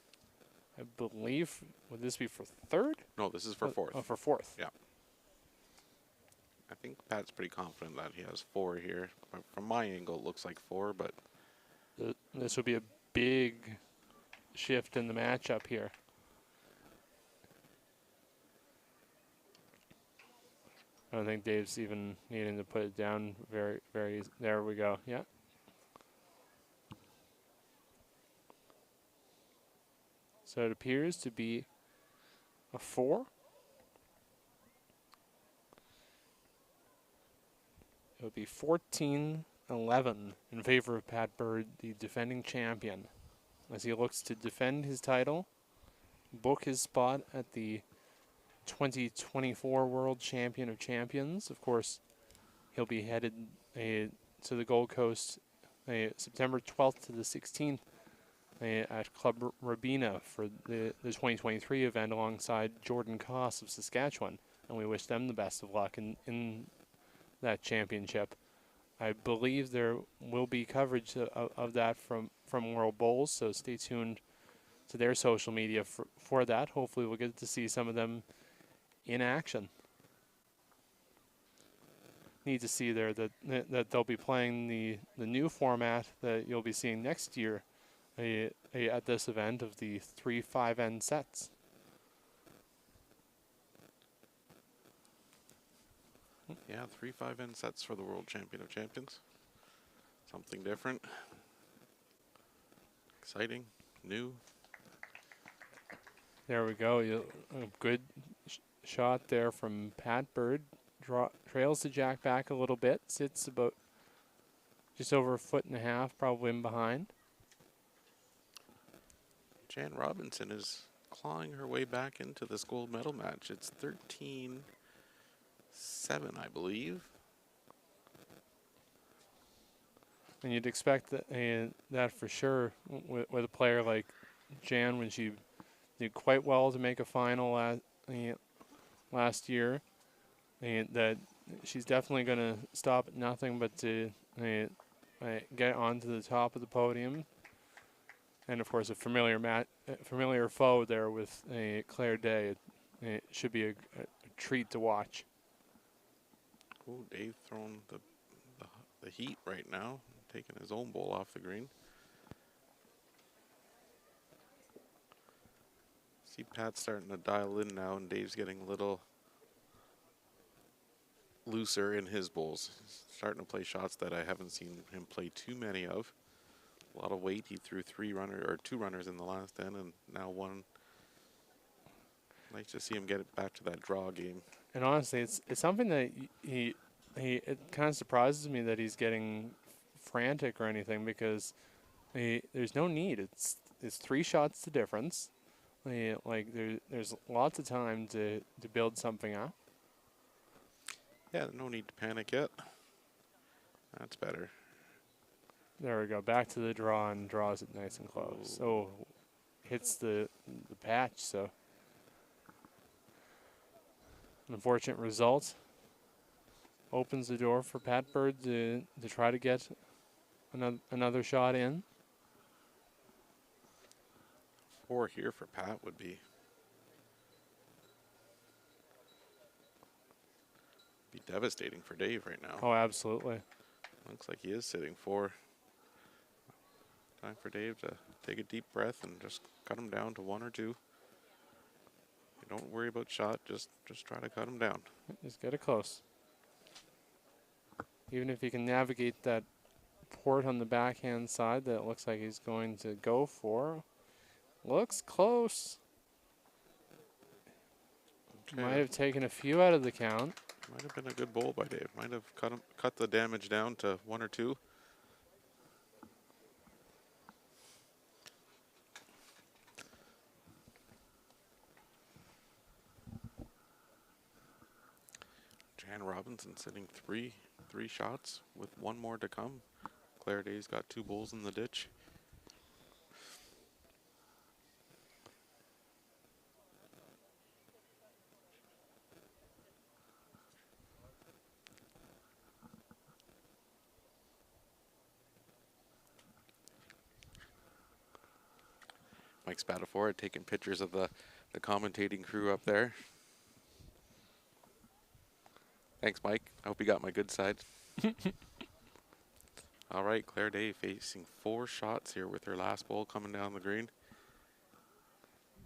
I believe, would this be for third? No, this is for fourth. Oh, for fourth. Yeah. I think Pat's pretty confident that he has 4 here. From my angle, it looks like 4, but this would be a big shift in the matchup here. I don't think Dave's even needing to put it down very, very. There we go. Yeah. So it appears to be a 4. It would be 14-11 in favor of Pat Bird, the defending champion, as he looks to defend his title, book his spot at the 2024 World Champion of Champions. Of course, he'll be headed to the Gold Coast September 12th to the 16th at Club Rabina for the 2023 event alongside Jordan Koss of Saskatchewan, and we wish them the best of luck in that championship. I believe there will be coverage of that from World Bowls, so stay tuned to their social media for that. Hopefully we'll get to see some of them in action. Need to see there that they'll be playing the new format that you'll be seeing next year at this event of the 3 5N sets. yeah, 3 5N sets for the World Champion of Champions. Something different. Exciting. New. There we go. A good shot there from Pat Bird. Trails the jack back a little bit. Sits about just over 1.5 feet, probably in behind. Jan Robinson is clawing her way back into this gold medal match. It's 13-7, I believe. And you'd expect that for sure with a player like Jan, when she did quite well to make a final last year, and that she's definitely going to stop at nothing but to get onto the top of the podium. And of course, a familiar foe there with Claire Day. It should be a treat to watch. Oh, Dave throwing the heat right now, taking his own bowl off the green. See Pat starting to dial in now, and Dave's getting a little looser in his bowls. He's starting to play shots that I haven't seen him play too many of. A lot of weight. He threw 2 runners in the last end, and now 1. Nice to see him get it back to that draw game. And honestly, it's something that it kind of surprises me that he's getting frantic or anything, because there's no need. It's 3 shots to difference. There's lots of time to build something up. Yeah, no need to panic yet. That's better. There we go. Back to the draw, and draws it nice and close. Oh, hits the patch. So an unfortunate result. Opens the door for Pat Bird to try to get another shot in. 4 here for Pat would be devastating for Dave right now. Oh, absolutely. Looks like he is sitting 4. Time for Dave to take a deep breath and just cut him down to 1 or 2. Don't worry about shot. Just try to cut him down. Just get it close. Even if he can navigate that port on the backhand side that it looks like he's going to go for. Looks close. Okay. Might have taken a few out of the count. Might have been a good bowl by Dave. Might have cut the damage down to 1 or 2. Jan Robinson sitting three shots with 1 more to come. Claire Day's got 2 bowls in the ditch. Mike Spatafora taking pictures of the commentating crew up there. Thanks, Mike. I hope you got my good side. All right, Claire Day facing 4 shots here with her last bowl coming down the green.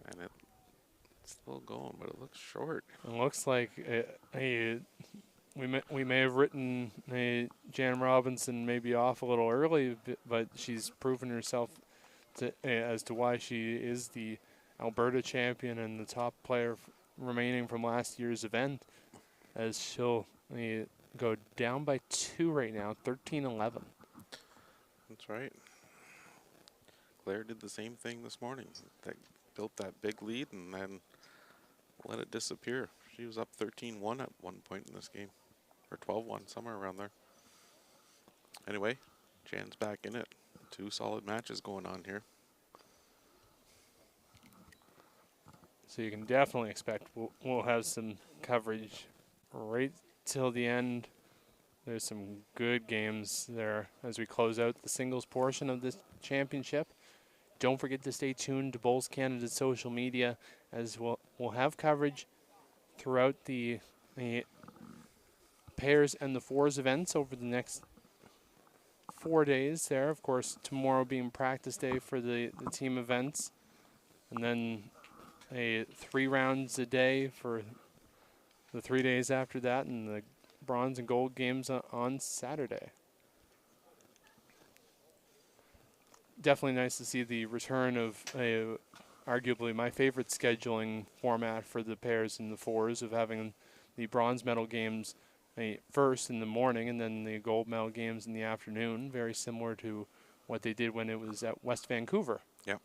And it's still going, but it looks short. It looks like we may have written Jan Robinson maybe off a little early, but she's proven herself as to why she is the Alberta champion and the top player remaining from last year's event, as she'll go down by 2 right now, 13-11. That's right. Claire did the same thing this morning. They built that big lead and then let it disappear. She was up 13-1 at one point in this game, or 12-1, somewhere around there. Anyway, Jan's back in it. 2 solid matches going on here. So you can definitely expect we'll have some coverage right till the end. There's some good games there as we close out the singles portion of this championship. Don't forget to stay tuned to Bowls Canada's social media, as we'll have coverage throughout the pairs and the fours events over the next 4 days there. Of course, tomorrow being practice day for the team events, and then 3 rounds a day for the 3 days after that, and the bronze and gold games on Saturday. Definitely nice to see the return of arguably my favorite scheduling format for the pairs and the fours, of having the bronze medal games first in the morning and then the gold medal games in the afternoon, very similar to what they did when it was at West Vancouver. Yep.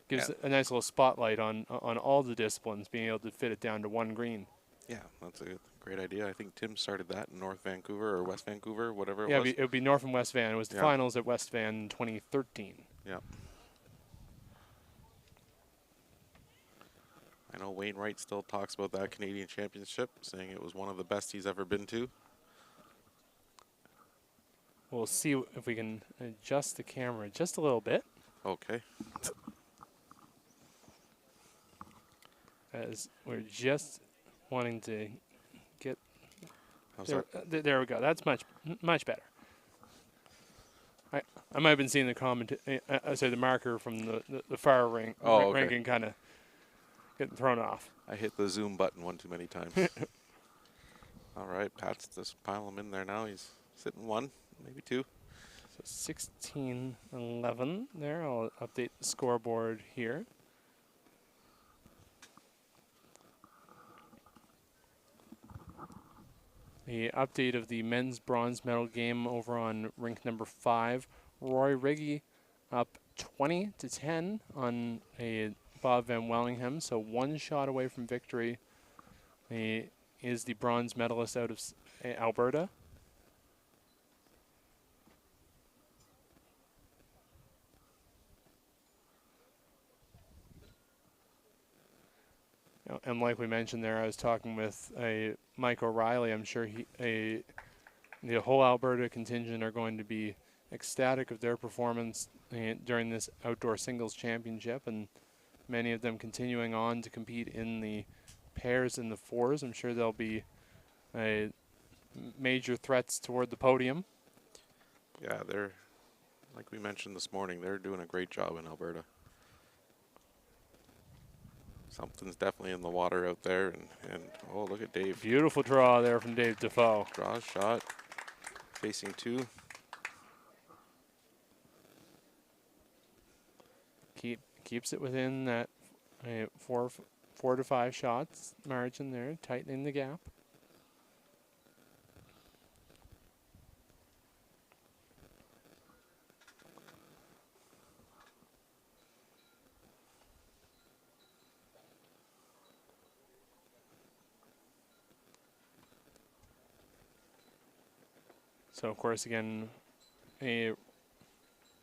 Gives a nice little spotlight on all the disciplines, being able to fit it down to 1 green. Yeah, that's a great idea. I think Tim started that in North Vancouver or West Vancouver, whatever it Yeah, was. it would be North and West Van. It was the finals at West Van in 2013. Yeah. I know Wainwright still talks about that Canadian Championship, saying it was one of the best he's ever been to. We'll see if we can adjust the camera just a little bit, Okay. as we're just wanting to get How's there. that? There we go. That's much better. I might have been seeing the comment. I say the marker from the far ring, ranking kind of getting thrown off. I hit the zoom button one too many times. All right, Pat's just pile him in there now. He's sitting 1, maybe 2. So 16-11 there. I'll update the scoreboard here. The update of the men's bronze medal game over on rink number 5. Roy Riggy up 20-10 on Bob Van Wellingham, so 1 shot away from victory. He is the bronze medalist out of Alberta. And like we mentioned there, I was talking with Mike O'Reilly. I'm sure the whole Alberta contingent are going to be ecstatic of their performance during this outdoor singles championship, and many of them continuing on to compete in the pairs and the fours. I'm sure they'll be major threats toward the podium. Yeah, they're, like we mentioned this morning, they're doing a great job in Alberta. Something's definitely in the water out there, and oh, look at Dave. Beautiful draw there from Dave Defoe. Draw shot, facing two. Keeps it within that 4 to 5 shots margin there, tightening the gap. So of course, again, it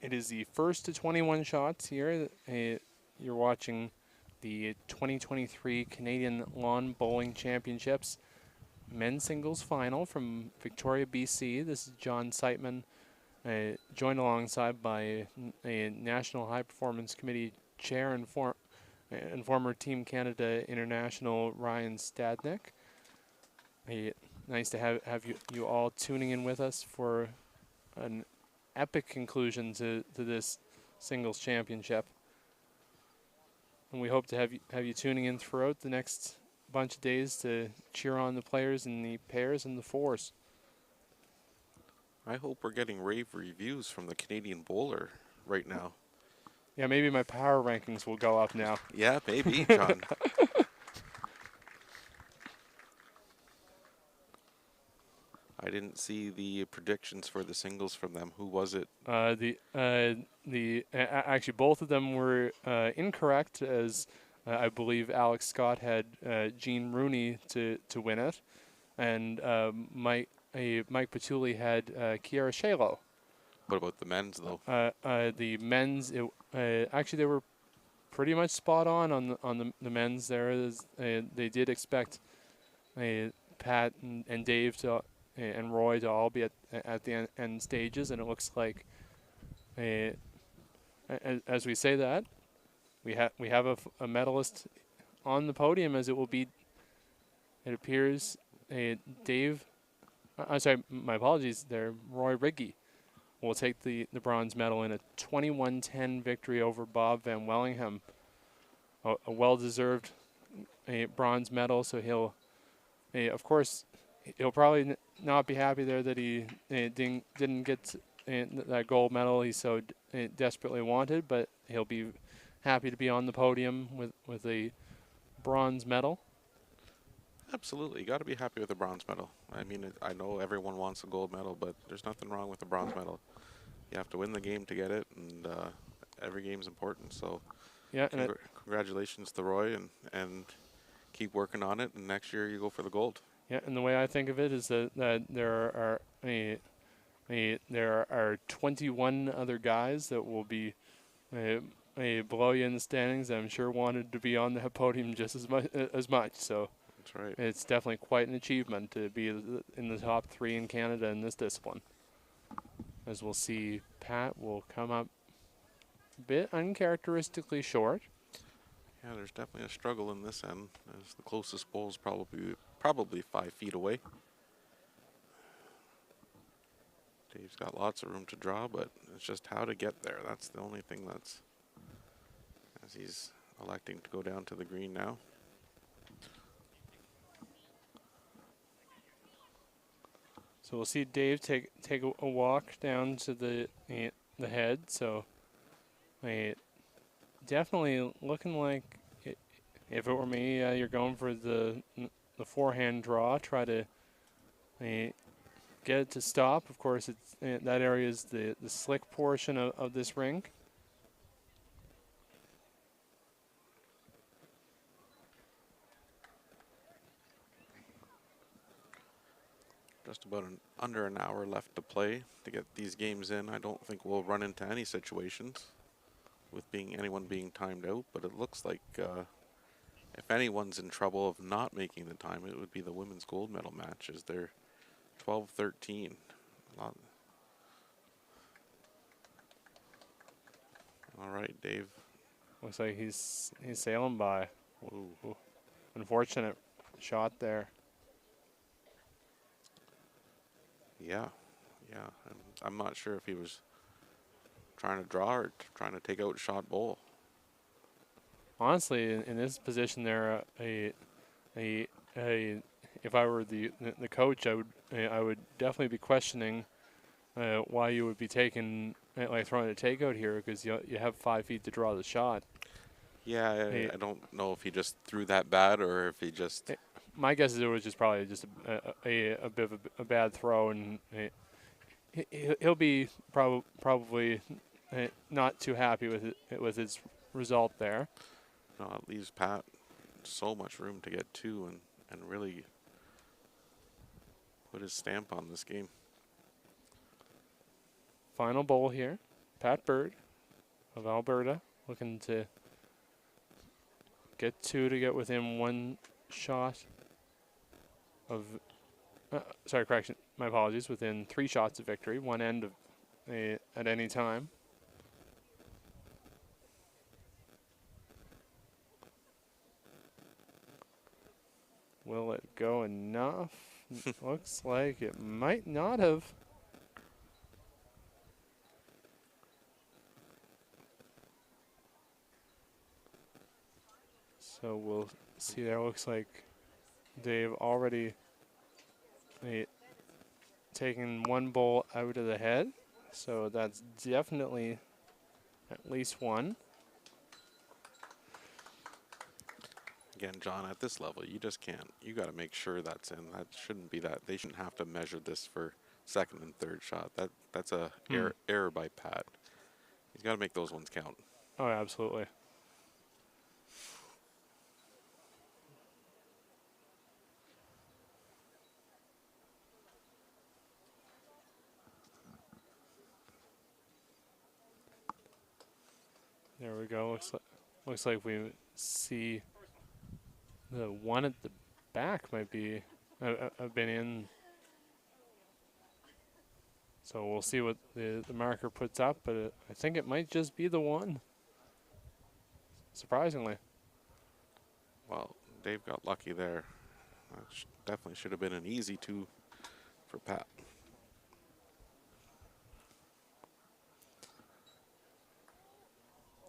is the first to 21 shots here. You're watching the 2023 Canadian Lawn Bowling Championships men's singles final from Victoria, BC. This is John Siteman, joined alongside by a National High Performance Committee chair and former Team Canada International Ryan Stadnick. Nice to have you all tuning in with us for an epic conclusion to this singles championship. And we hope to have you tuning in throughout the next bunch of days to cheer on the players in the pairs and the fours. I hope we're getting rave reviews from the Canadian bowler right now. Yeah, maybe my power rankings will go up now. Yeah, maybe, John. I didn't see the predictions for the singles from them. Who was it? Actually, both of them were incorrect, as I believe Alex Scott had Jean Rooney to win it, and Mike Patulli had Kiara Shalo. What about the men's though? The men's, actually they were pretty much spot on the men's there. They did expect Pat and Dave and Roy to all be at the end stages, and it looks like, as we say that, we have a medalist on the podium, as it will be. It appears Dave. I'm sorry, my apologies there. Roy Riggy will take the bronze medal in a 21-10 victory over Bob Van Wellingham. A well-deserved bronze medal, so he'll, of course, he'll probably not be happy there that he didn't get that gold medal he so desperately wanted, but he'll be happy to be on the podium with a bronze medal. Absolutely, you got to be happy with a bronze medal. I mean, I know everyone wants a gold medal, but there's nothing wrong with a bronze medal. You have to win the game to get it, and every game's important. So, yeah, congratulations to Roy, and keep working on it. And next year you go for the gold. Yeah, and the way I think of it is that there are 21 other guys that will be below you in the standings that I'm sure wanted to be on the podium just as much. So that's right. It's definitely quite an achievement to be in the top 3 in Canada in this discipline. As we'll see, Pat will come up a bit uncharacteristically short. Yeah, there's definitely a struggle in this end, as the closest bowl is probably 5 feet away. Dave's got lots of room to draw, but it's just how to get there. That's the only thing that's, as he's electing to go down to the green now. So we'll see Dave take a walk down to the head. So definitely looking like, if it were me, you're going for the forehand draw. Try to get it to stop. Of course, it's that area is the slick portion of this rink. Just about under an hour left to play to get these games in. I don't think we'll run into any situations with anyone being timed out, but it looks like if anyone's in trouble of not making the time, it would be the women's gold medal match, as they're 12-13. All right, Dave. Looks like he's sailing by. Ooh. Unfortunate shot there. Yeah. I'm not sure if he was trying to draw or trying to take out shot bowl. honestly, in this position there, if I were the coach, I would definitely be questioning why you would be taking like throwing a takeout here, because you have 5 feet to draw the shot. Yeah, Hey, I don't know if he just threw that bad or if he just. my guess is it was just probably just a bit of a bad throw, and he'll be probably not too happy with his result there. No, it leaves Pat so much room to get two and really put his stamp on this game. Final bowl here. Pat Bird of Alberta looking to get two to get within 1 shot of. Sorry, correction. My apologies. Within 3 shots of victory, one end of at any time. Will it go enough? Looks like it might not have. So we'll see there. Looks like they've already taken 1 bowl out of the head. So that's definitely at least 1. Again, John, at this level, you just can't. You got to make sure that's in. That shouldn't be that. They shouldn't have to measure this for second and third shot. That's a error by Pat. He's got to make those ones count. Oh, absolutely. There we go. Looks like we see the one at the back might be have been in. So we'll see what the marker puts up, but I think it might just be the one. Surprisingly. Well, Dave got lucky there. That definitely should have been an easy 2 for Pat.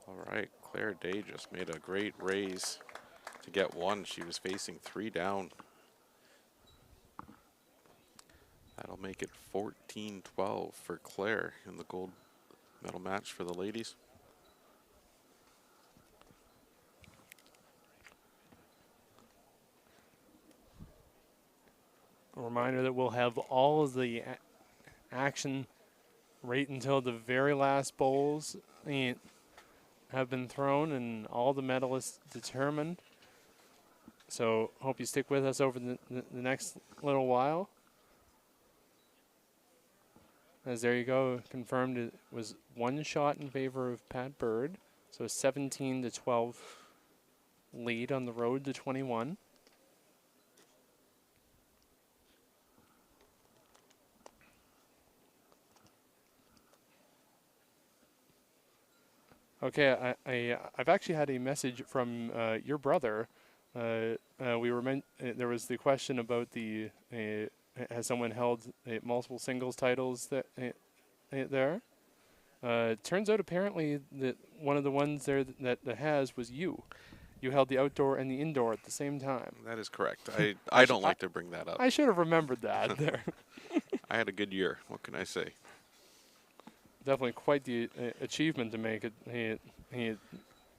All right, Claire Day just made a great raise to get 1. She was facing 3 down. That'll make it 14-12 for Claire in the gold medal match for the ladies. A reminder that we'll have all of the action right until the very last bowls have been thrown and all the medalists determined. So hope you stick with us over the next little while. As there you go, confirmed it was 1 shot in favor of Pat Bird. So 17-12 lead on the road to 21. Okay, I've actually had a message from your brother. We were there was the question about the has someone held multiple singles titles there? Turns out apparently that one of the ones there that has was you. You held the outdoor and the indoor at the same time. That is correct. I don't like to bring that up. I should have remembered that there. I had a good year. What can I say? Definitely quite the achievement to make it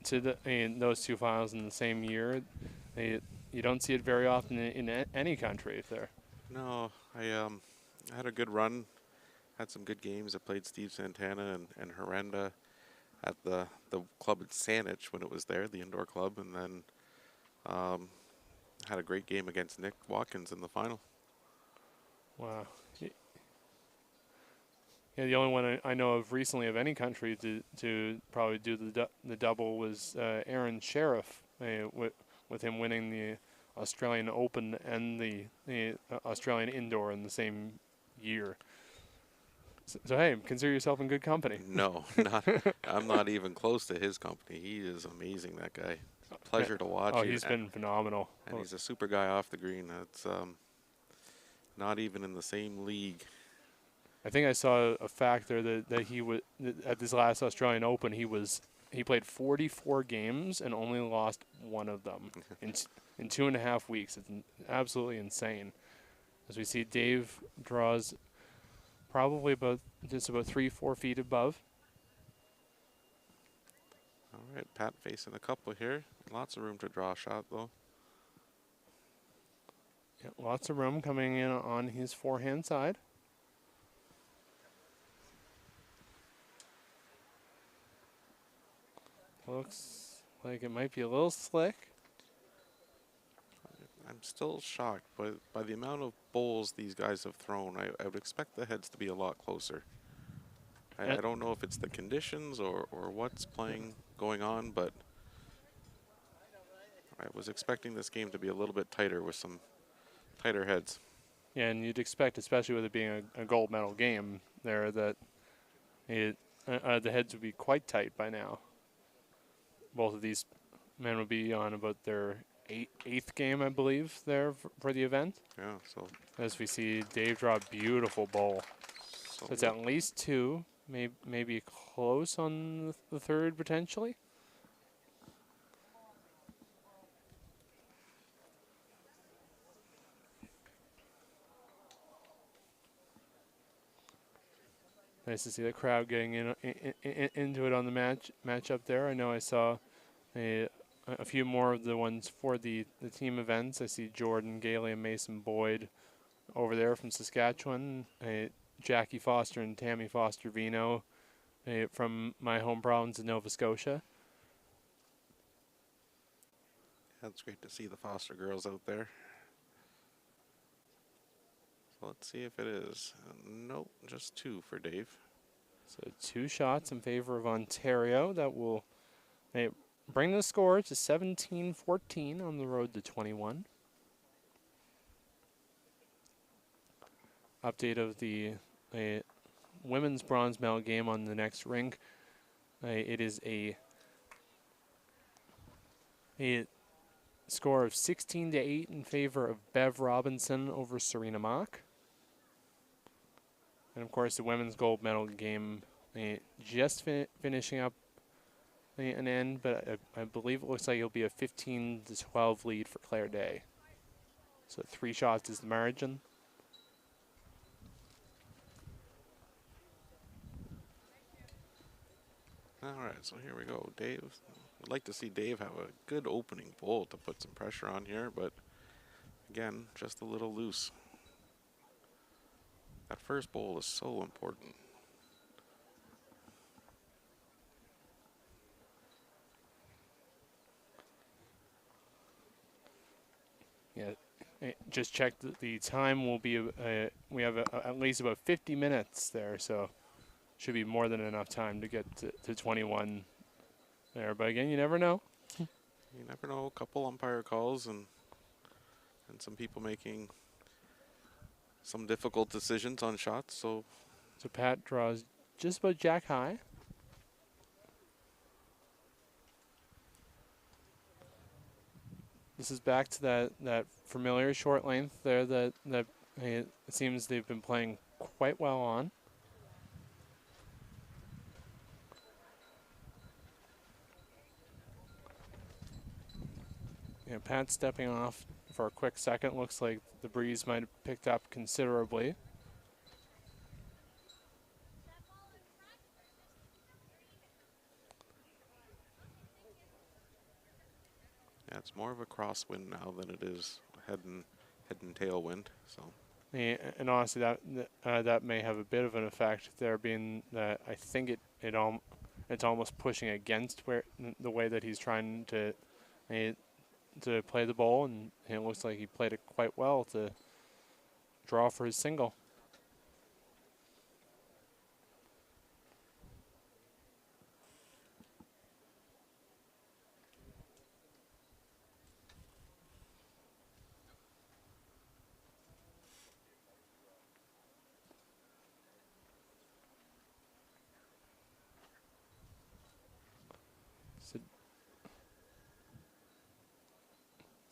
to those 2 finals in the same year. You don't see it very often in any country there. No, I had a good run. Had some good games. I played Steve Santana and Horrenda at the club at Saanich when it was there, the indoor club, and then had a great game against Nick Watkins in the final. Wow. Yeah, the only one I know of recently of any country to probably do the double was Aaron Sheriff, with him winning the Australian Open and the Australian Indoor in the same year. So hey, consider yourself in good company. No, I'm not even close to his company. He is amazing, that guy. It's a pleasure to watch. Oh, he's been phenomenal. And he's a super guy off the green. That's not even in the same league. I think I saw a fact there that he was at this last Australian Open. He was he played 44 games and only lost one of them in 2.5 weeks. It's absolutely insane. As we see, Dave draws probably just about 3-4 feet above. All right, Pat facing a couple here. Lots of room to draw a shot, though. Yeah, lots of room coming in on his forehand side. Looks like it might be a little slick. I'm still shocked by the amount of bowls these guys have thrown. I would expect the heads to be a lot closer. I don't know if it's the conditions or what's going on, but I was expecting this game to be a little bit tighter with some tighter heads. Yeah, and you'd expect, especially with it being a gold medal game there, that the heads would be quite tight by now. Both of these men would be on about their eighth game, I believe, there for the event. Yeah, so As we see Dave draw a beautiful bowl. so It's at least two, maybe close on the third potentially. Nice to see the crowd getting into it on the matchup there. I know I saw a few more of the ones for the team events. I see Jordan Gailey and Mason Boyd over there from Saskatchewan. Jackie Foster and Tammy Foster Vino from my home province of Nova Scotia. that's great to see the Foster girls out there. So let's see if it is. Nope, just two for Dave. So 2 shots in favor of Ontario. That will bring the score to 17-14 on the road to 21. Update of the women's bronze medal game on the next rink. It is a score of 16-8 in favor of Bev Robinson over Serena Mock. And of course, the women's gold medal game just finishing up an end, but I believe it looks like it'll be a 15-12 lead for Claire Day. So 3 shots is the margin. All right, so here we go. Dave, I'd like to see Dave have a good opening bowl to put some pressure on here, but again, just a little loose. That first bowl is so important. Yeah, just checked the time will be, we have at least about 50 minutes there, so should be more than enough time to get to 21 there. But again, you never know. You never know, a couple umpire calls and some people making some difficult decisions on shots, so Pat draws just about jack high. This is back to that familiar short length there that it seems they've been playing quite well on. Yeah, Pat stepping off for a quick second. Looks like the breeze might have picked up considerably. yeah, it's more of a crosswind now than it is head and tailwind. So And honestly, that may have a bit of an effect there, being that I think it's almost pushing against the way that he's trying to play the ball, and it looks like he played it quite well to draw for his single.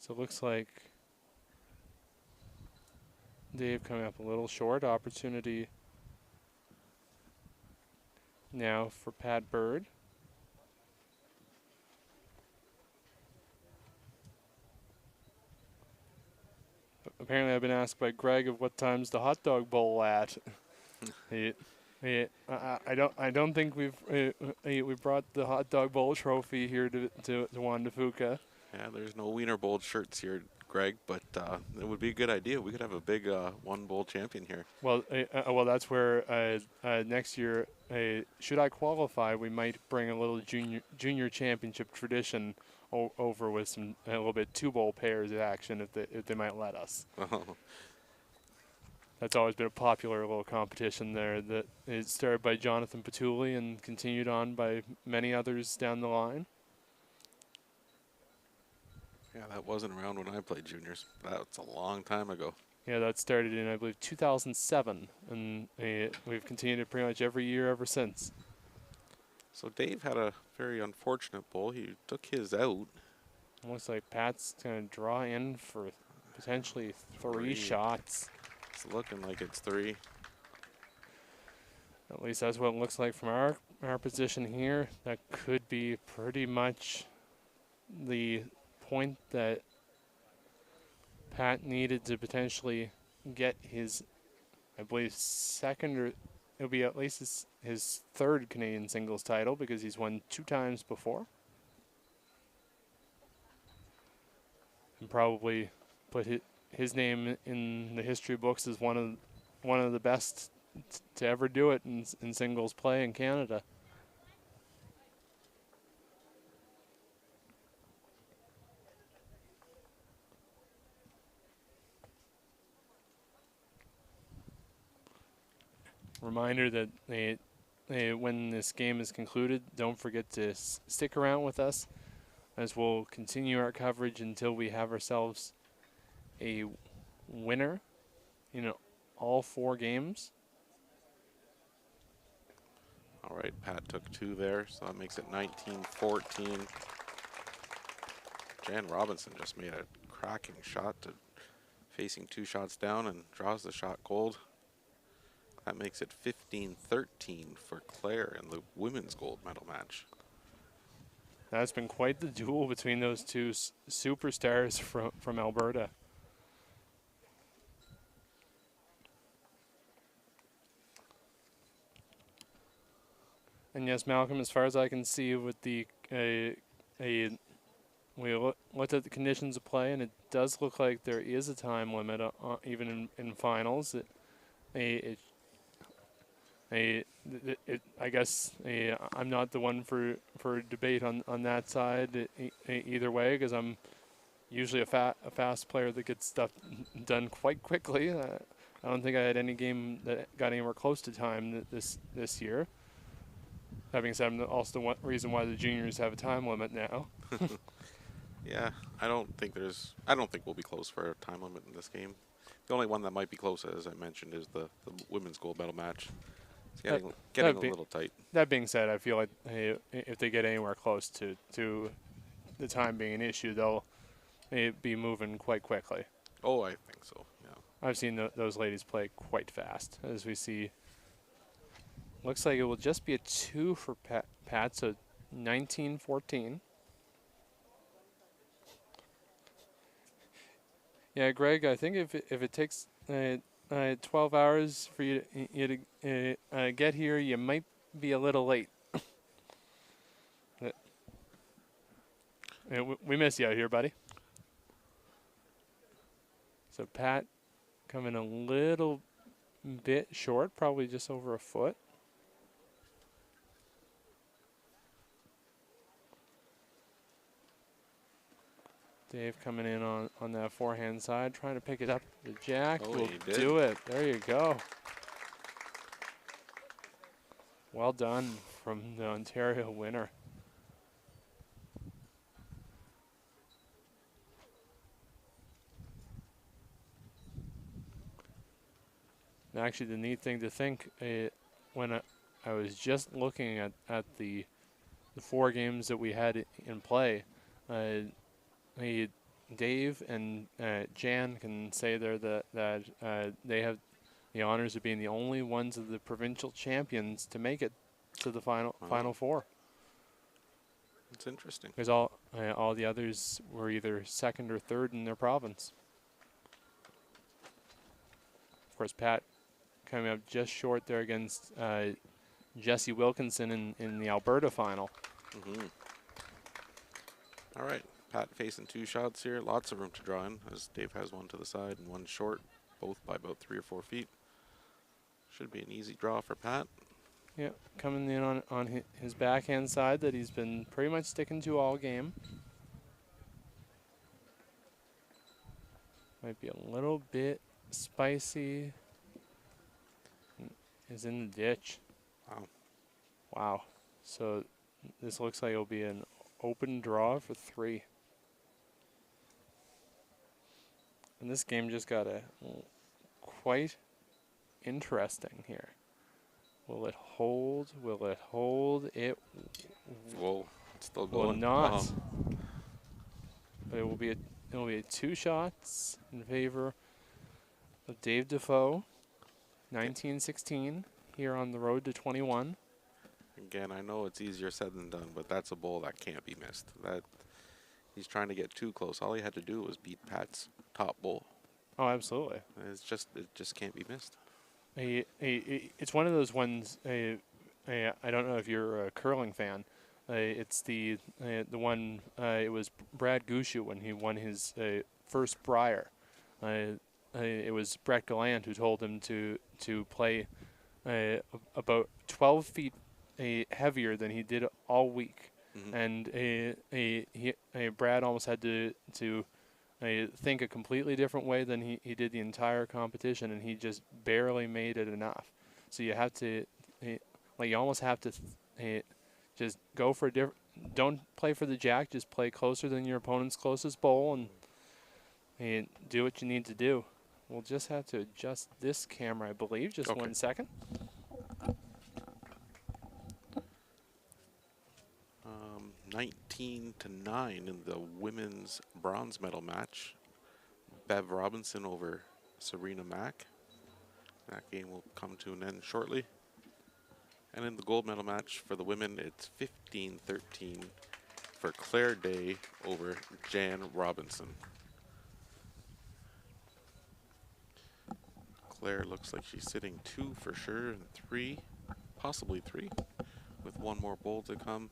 So it looks like Dave coming up a little short. Opportunity now for Pat Bird. apparently I've been asked by Greg of what time's the hot dog bowl at. I don't think we brought the hot dog bowl trophy here to Juan de Fuca. Yeah, there's no Wiener Bowl shirts here, Greg, but it would be a good idea. We could have a big one bowl champion here. Well, that's where next year, should I qualify, we might bring a little junior championship tradition over with a little bit 2 bowl pairs of action if they might let us. That's always been a popular little competition there. That it started by Jonathan Patulli and continued on by many others down the line. Yeah, that wasn't around when I played juniors. That's a long time ago. Yeah, that started in, I believe, 2007, and we've continued it pretty much every year ever since. So Dave had a very unfortunate bowl. He took his out. Looks like Pat's going to draw in for potentially 3 shots. It's looking like it's 3. At least that's what it looks like from our position here. That could be pretty much the point that Pat needed to potentially get his, I believe, second, or it'll be at least his 3rd Canadian singles title, because he's won 2 times before. And probably put his name in the history books as one of the best to ever do it in singles play in Canada. Reminder that when this game is concluded, don't forget to stick around with us, as we'll continue our coverage until we have ourselves a winner in all 4 games. All right, Pat took 2 there, so that makes it 19-14. Jan Robinson just made a cracking shot to facing 2 shots down and draws the shot cold. That makes it 15-13 for Claire in the women's gold medal match. That's been quite the duel between those 2 superstars from Alberta. And yes, Malcolm, as far as I can see with we looked at the conditions of play, and it does look like there is a time limit, even in finals. I guess I'm not the one for debate on that side either way, because I'm usually a fast player that gets stuff done quite quickly. I don't think I had any game that got anywhere close to time this year. That being said, I'm also the reason why the juniors have a time limit now. Yeah, I don't think we'll be close for a time limit in this game. The only one that might be close, as I mentioned, is the women's gold medal match. It's getting a little tight. That being said, I feel like if they get anywhere close to the time being an issue, they'll be moving quite quickly. Oh, I think so, yeah. I've seen those ladies play quite fast, as we see. Looks like it will just be a 2 for Pat, so 19-14. Yeah, Greg, I think if it takes 12 hours for you to get here, you might be a little late. We miss you out here, buddy. So Pat coming a little bit short, probably just over a foot. Dave coming in on that forehand side, trying to pick it up. The jack will do it. There you go. Well done from the Ontario winner. And actually, the neat thing to think, when I was just looking at the 4 games that we had in play, Dave and Jan can say there that they have the honors of being the only ones of the provincial champions to make it to the final four. It's interesting. Because all the others were either second or third in their province. course, Pat coming up just short there against Jesse Wilkinson in the Alberta final. All right, Pat facing 2 shots here. Lots of room to draw in, as Dave has one to the side and one short, both by about 3 or 4 feet. Should be an easy draw for Pat. Yeah, coming in on his backhand side that he's been pretty much sticking to all game. Might be a little bit spicy. Is in the ditch. Wow. Wow. So this looks like it'll be an open draw for 3. And this game just got quite interesting here. Will it hold? Will it hold? It Whoa, it's still will going. not. But it will be 2 shots in favor of Dave Defoe. 19-16 here on the road to 21. Again, I know it's easier said than done, but that's a bowl that can't be missed. That he's trying to get too close. All he had to do was beat Pat's top bowl. Oh, absolutely. It just can't be missed. It's one of those ones. I don't know if you're a curling fan. It's the one. It was Brad Gushu when he won his first Brier. It was Brett Gallant who told him to play about 12 feet heavier than he did all week, and Brad almost had to think a completely different way than he did the entire competition, and he just barely made it enough. So you have to, you almost have to just go for a different. Don't play for the jack. Just play closer than your opponent's closest bowl, and do what you need to do. We'll just have to adjust this camera, I believe. Just Okay. 1 second. 19-9 in the women's bronze medal match. Bev Robinson over Serena Mack. That game will come to an end shortly. And in the gold medal match for the women, it's 15-13 for Claire Day over Jan Robinson. Claire looks like she's sitting 2 for sure, and 3, possibly 3, with one more bowl to come.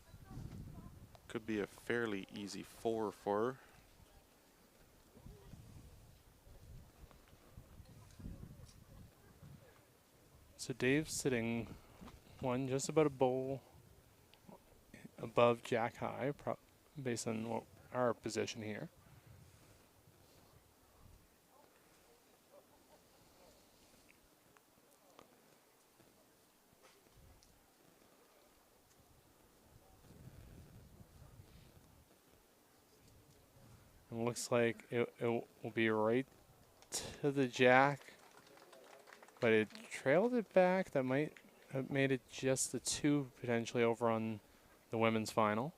Could be a fairly easy 4 for her. So Dave's sitting just about a bowl above Jack High, based on our position here. And looks like it will be right to the jack, but it trailed it back. That might have made it just the 2 potentially over on the women's final.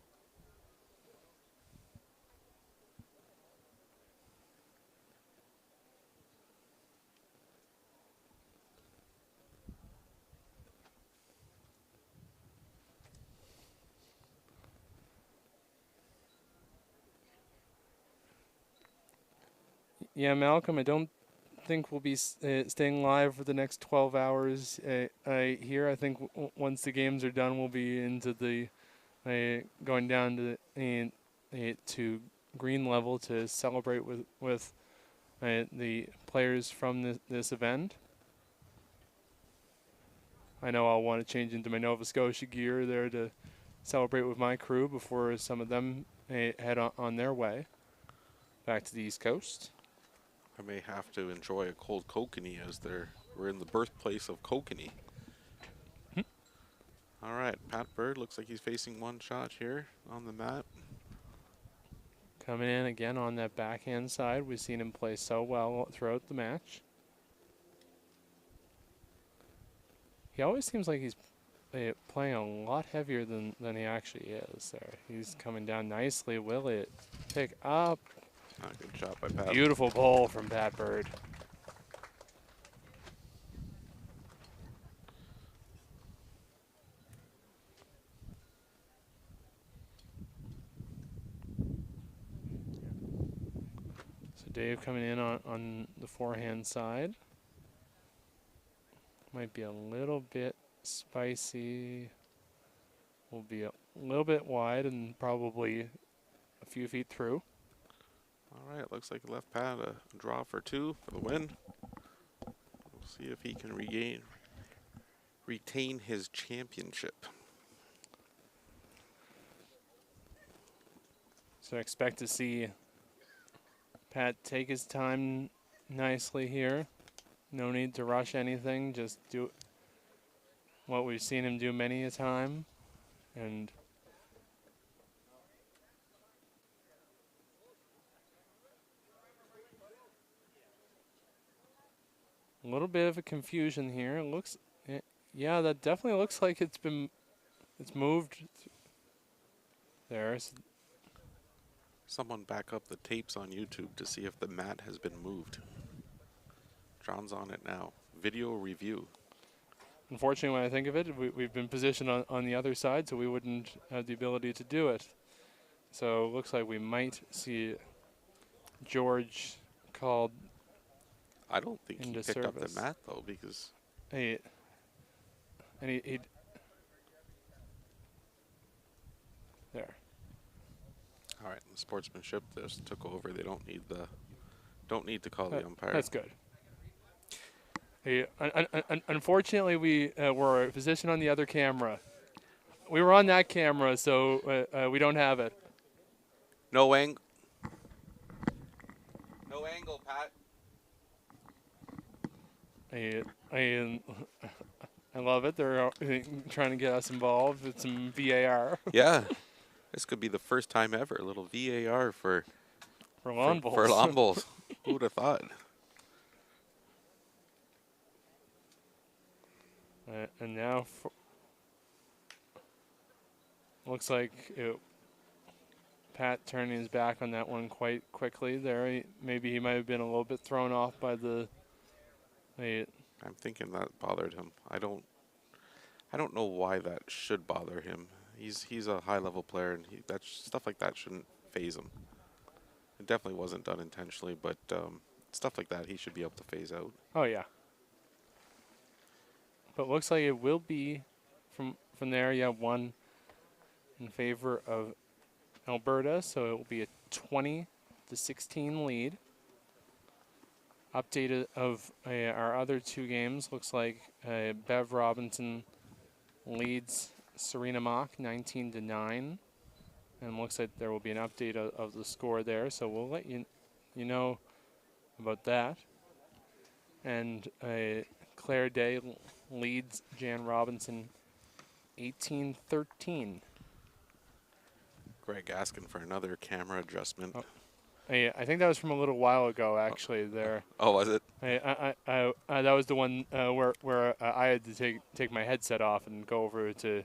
Yeah, Malcolm, I don't think we'll be staying live for the next 12 hours here. I think once the games are done, we'll be into the going down to green level to celebrate with the players from this event. I know I'll want to change into my Nova Scotia gear there to celebrate with my crew before some of them head on their way back to the East Coast. I may have to enjoy a cold kokanee as we're in the birthplace of kokanee. All right, Pat Bird looks like he's facing 1 shot here on the mat. Coming in again on that backhand side. We've seen him play so well throughout the match. He always seems like he's playing a lot heavier than he actually is there. He's coming down nicely. Will it pick up? Good shot by Pat. Beautiful bowl from Pat Bird. So Dave coming in on the forehand side. Might be a little bit spicy. Will be a little bit wide and probably a few feet through. All right, looks like he left Pat a draw for 2 for the win. We'll see if he can retain his championship. So I expect to see Pat take his time nicely here. No need to rush anything. Just do what we've seen him do many a time. And a little bit of a confusion here. It looks, yeah, that definitely looks like it's moved there. So Someone back up the tapes on YouTube to see if the mat has been moved. John's on it now. Video review. unfortunately, when I think of it, we've been positioned on the other side, so we wouldn't have the ability to do it. So it looks like we might see George called I don't think he into picked up service. the mat though, because he there. all right, the sportsmanship just took over. They don't need to call the umpire. That's good. Hey, unfortunately, we were positioned on the other camera. We were on that camera, so we don't have it. No angle. No angle, Pat. I love it. They're trying to get us involved with some VAR Yeah, this could be the first time ever. A little VAR for lawn bowls. For lawn bowls. Who would have thought? And now, looks like Pat turning his back on that one quite quickly there. Maybe he might have been a little bit thrown off by the. I'm thinking that bothered him. I don't know why that should bother him. He's a high level player, and that stuff like that shouldn't phase him. It definitely wasn't done intentionally, but stuff like that he should be able to phase out. Oh yeah. But looks like it will be from there. Yeah, one in favor of Alberta, so it will be a 20-16 lead. Update of our other two games. Looks like Bev Robinson leads Serena Mock 19-9, and looks like there will be an update of the score there. So we'll let you know about that. And Claire Day leads Jan Robinson 18-13. Greg asking for another camera adjustment. Oh. I think that was from a little while ago, actually. There. Oh, was it? That was the one where I had to take my headset off and go over to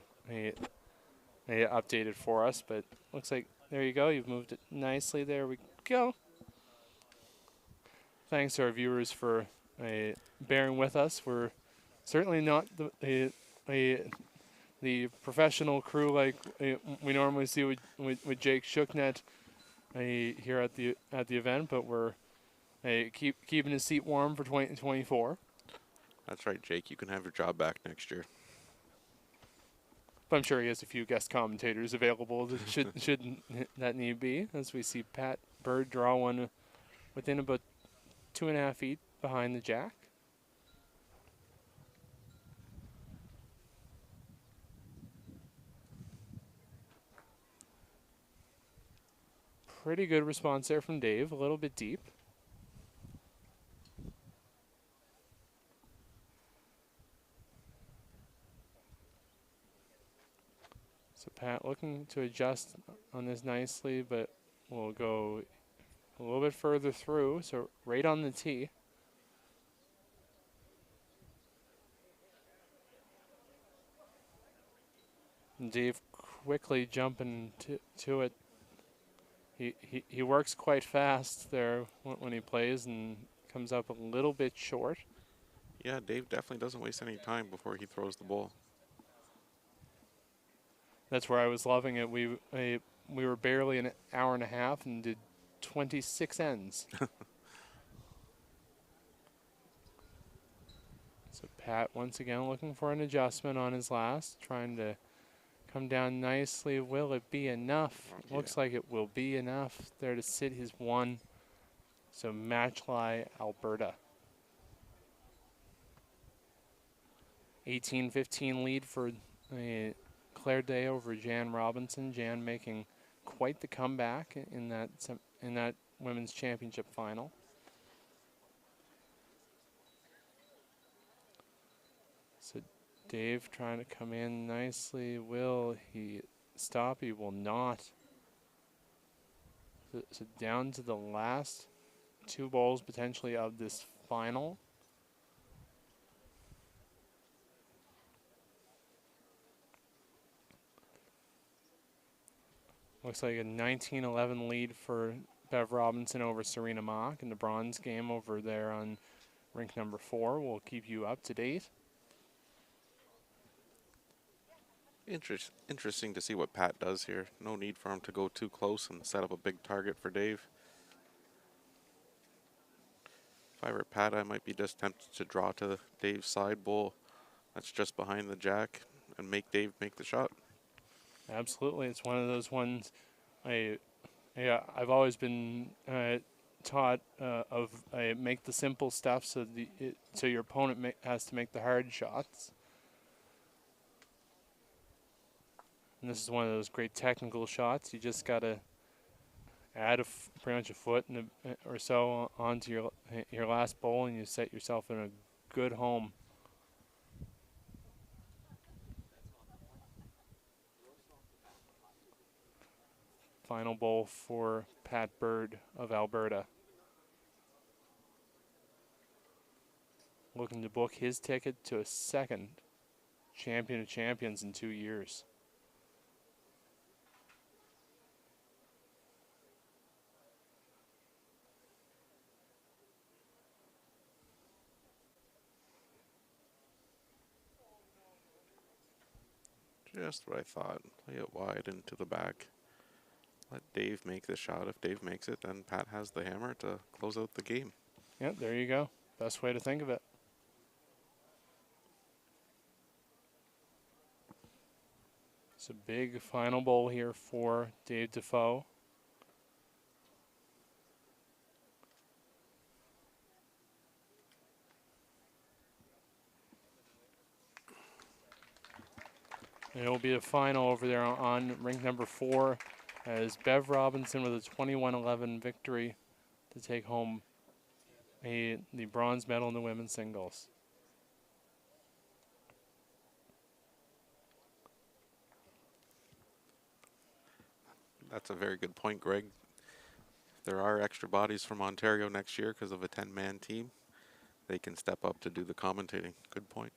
update it for us. But looks like there you go. You've moved it nicely. There we go. Thanks to our viewers for bearing with us. We're certainly not the professional crew like we normally see with Jake Shooknet here at the event, but we're keeping his seat warm for 2024. That's right, Jake. You can have your job back next year. But I'm sure he has a few guest commentators available that should that need be. As we see Pat Bird draw one within about 2.5 feet behind the jack. Pretty good response there from Dave, a little bit deep. So Pat looking to adjust on this nicely, but we'll go a little bit further through, so right on the tee. And Dave quickly jumping to it. He works quite fast there when he plays and comes up a little bit short. Yeah, Dave definitely doesn't waste any time before he throws the ball. That's where I was loving it. We were barely an hour and a half and did 26 ends. So Pat once again looking for an adjustment on his last, trying to come down nicely. Will it be enough? Yeah. Looks like it will be enough there to sit his one. So Matchly, Alberta. 18-15 lead for Claire Day over Jan Robinson. Jan making quite the comeback in that women's championship final. So Dave trying to come in nicely. Will he stop? He will not. So down to the last 2 bowls potentially of this final. Looks like a 19-11 lead for Bev Robinson over Serena Mock in the bronze game over there on rink number 4. We'll keep you up to date. Interesting to see what Pat does here. No need for him to go too close and set up a big target for Dave. If I were Pat, I might be just tempted to draw to Dave's side bowl that's just behind the jack and make Dave make the shot. Absolutely, it's one of those ones. I've always been taught of make the simple stuff so so your opponent has to make the hard shots. And this is one of those great technical shots. You just gotta add pretty much a foot or so onto your last bowl, and you set yourself in a good home. Final bowl for Pat Bird of Alberta. Looking to book his ticket to a second Champion of Champions in 2 years. Just what I thought. Play it wide into the back. Let Dave make the shot. If Dave makes it, then Pat has the hammer to close out the game. Yep, there you go. Best way to think of it. It's a big final bowl here for Dave Defoe. And it will be the final over there on rink number 4 as Bev Robinson with a 21-11 victory to take home the bronze medal in the women's singles. That's a very good point, Greg. If there are extra bodies from Ontario next year because of a 10-man team, they can step up to do the commentating. Good point.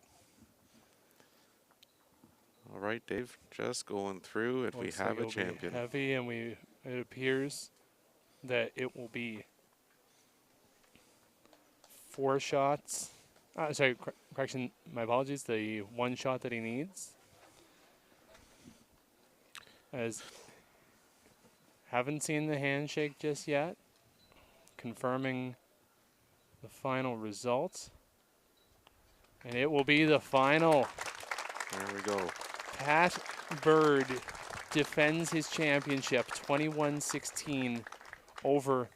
All right, Dave, just going through, and we have a champion. Heavy, and it appears that it will be 4 shots. Sorry, correction, my apologies. The 1 shot that he needs. As haven't seen the handshake just yet. Confirming the final result. And it will be the final. There we go. Pat Bird defends his championship 21-16 over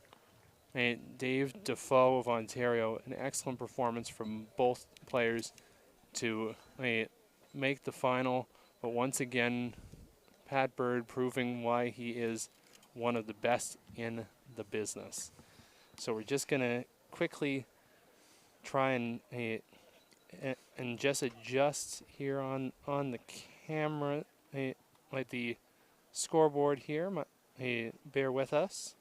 Dave Defoe of Ontario. An excellent performance from both players to make the final. But once again, Pat Bird proving why he is one of the best in the business. So we're just going to quickly try and just adjust here on the camera, like the scoreboard here. Bear with us.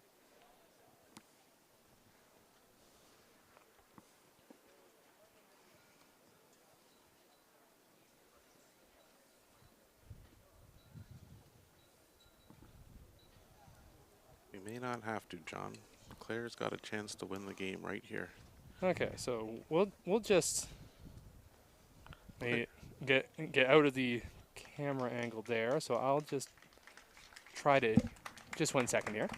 We may not have to, John. Claire's got a chance to win the game right here. Okay, so we'll just get out of the camera angle there. So I'll just try to, just 1 second here.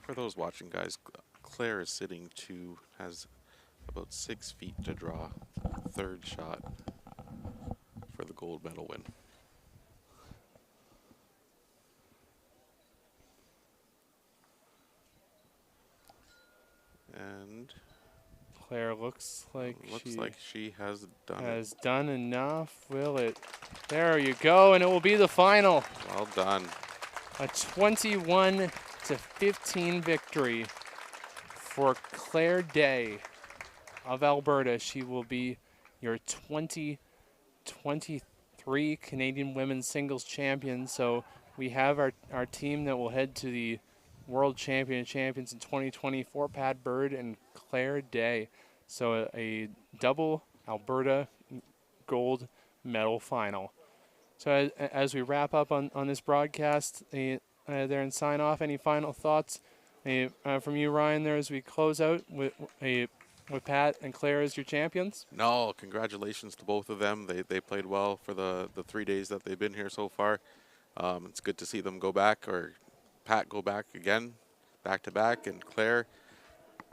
For those watching, guys, Claire is sitting has about 6 feet to draw. Third shot for the gold medal win. And Claire looks like she has done enough. Will it? There you go, and it will be the final. Well done. A 21-15 victory for Claire Day of Alberta. She will be your 2023 Canadian Women's Singles Champion. So we have our team that will head to the World Champions in 2024, Pat Bird and Claire Day. So a double Alberta gold medal final. So as we wrap up on this broadcast there and sign off, any final thoughts from you, Ryan, there as we close out with Pat and Claire as your champions? No, congratulations to both of them. They played well for the 3 days that they've been here so far. It's good to see them go back, or Pat go back again, back to back, and Claire,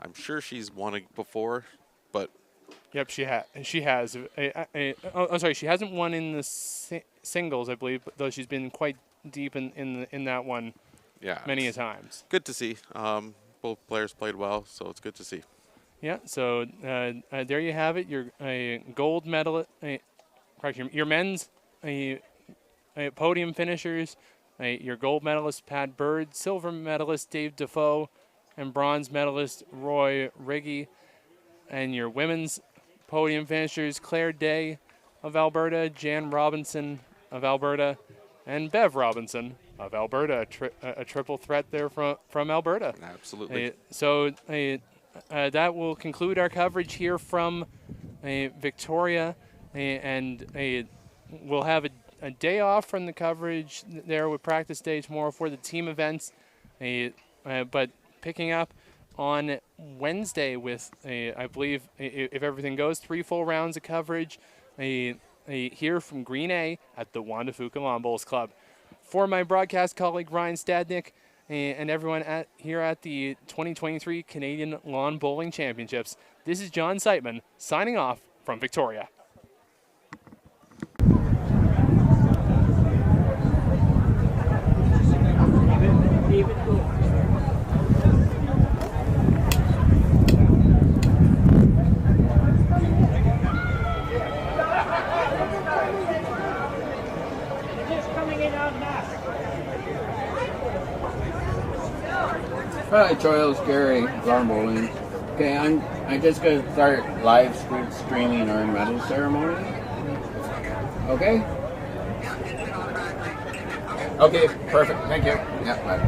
I'm sure she's won before, but yep, she has. I'm sorry, she hasn't won in the singles, I believe, though she's been quite deep in that one. Yeah, many a times. Good to see. Both players played well, so it's good to see. Yeah. So there you have it. Your gold medal. Your men's podium finishers. Your gold medalist Pat Bird, silver medalist Dave Defoe, and bronze medalist Roy Riggy. And your women's podium finishers Claire Day of Alberta, Jan Robinson of Alberta, and Bev Robinson of Alberta. A triple threat there from Alberta. Absolutely. So that will conclude our coverage here from Victoria, and we'll have a day off from the coverage there with practice day tomorrow for the team events, but picking up on Wednesday with, I believe, if everything goes, 3 full rounds of coverage here from Green A at the Juan de Fuca Lawn Bowls Club. For my broadcast colleague Ryan Stadnick and everyone here at the 2023 Canadian Lawn Bowling Championships, this is John Seitman signing off from Victoria. Hi, Charles, Gary, Lawn Bowling. Okay, I just gonna start live streaming our medal ceremony. Okay. Okay, perfect. Thank you. Yeah, bye.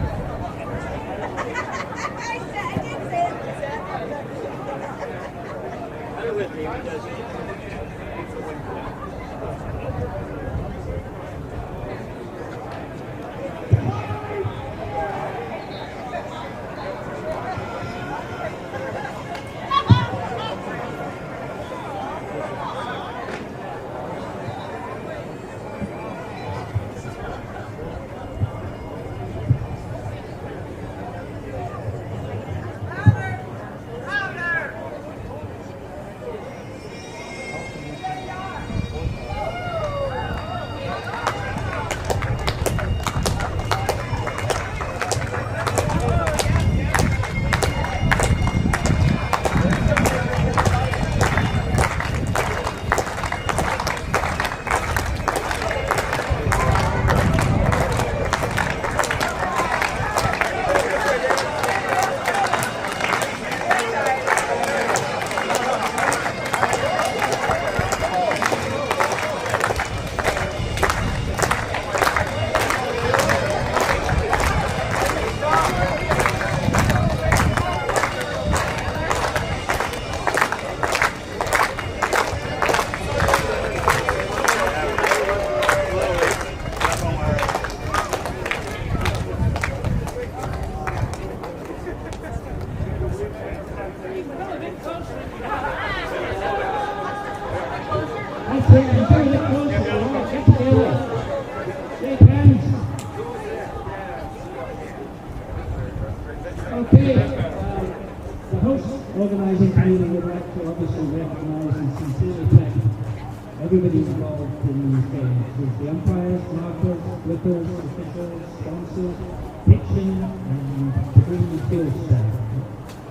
with the umpires, markers, flippers, officials, sponsors, pitching, and the green field staff,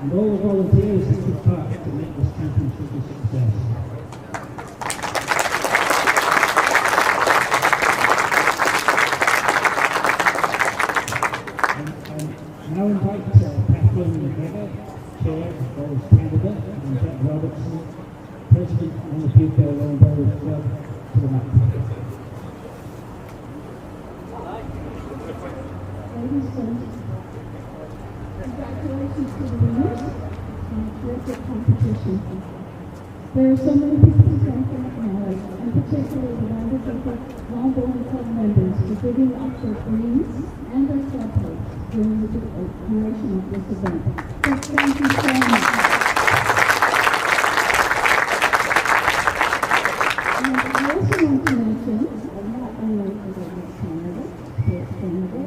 and all the volunteers who took part to make this championship a success. Now invite Kathleen McGregor, Chair of Bowls Canada, and Jack Robertson, President of the Pupil Lone Bowls Club, to the mat. Ladies and gentlemen, congratulations to the winners on a terrific competition. There are so many people to thank and acknowledge, and particularly the wonderful Lone Bowling Club members for giving up their greens and their club plates during the duration of this event. So thank you so much. And I also want to mention, not only for the Miss Canada, Sports Canada,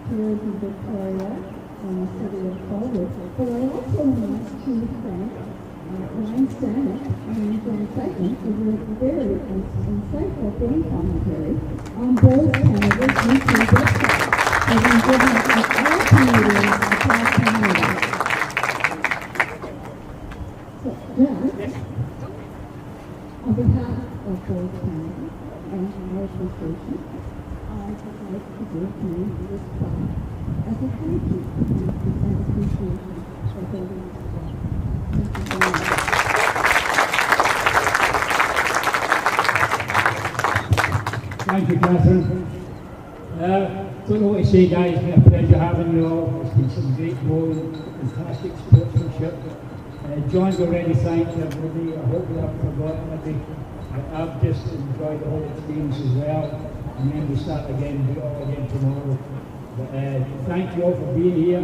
Tourism Victoria, and the City of Colwood, but I also want to thank Ryan Stanek and John Sutton for their very insightful game commentary on Bowls Canada's YouTube website. They've been given to all Canadians across Canada. So, Jack, on behalf of Bowls Canada and our association, I would like to give you this plaque as a thank you and appreciation for holding this event. Thank you so much. Thank you, Catherine. Don't know what to say, guys. It's been a pleasure having you all. It's been some great bowling, fantastic sportsmanship. John's already thanked everybody. I hope we haven't forgotten everybody. I've just enjoyed the whole experience as well. And then we start again, do it all again tomorrow. But thank you all for being here.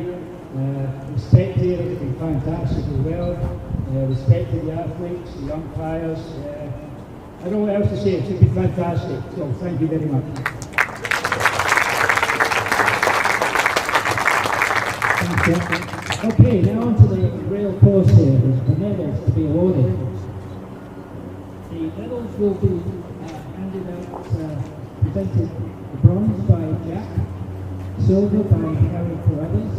The spectators have been fantastic as well. Respect to the athletes, the umpires. I don't know what else to say. It's been fantastic. So thank you very much. Okay, now on to the rail course here. There's the medals to be awarded. The medals will be handed out, presented the bronze by Jack, silver by Harry Carruthers,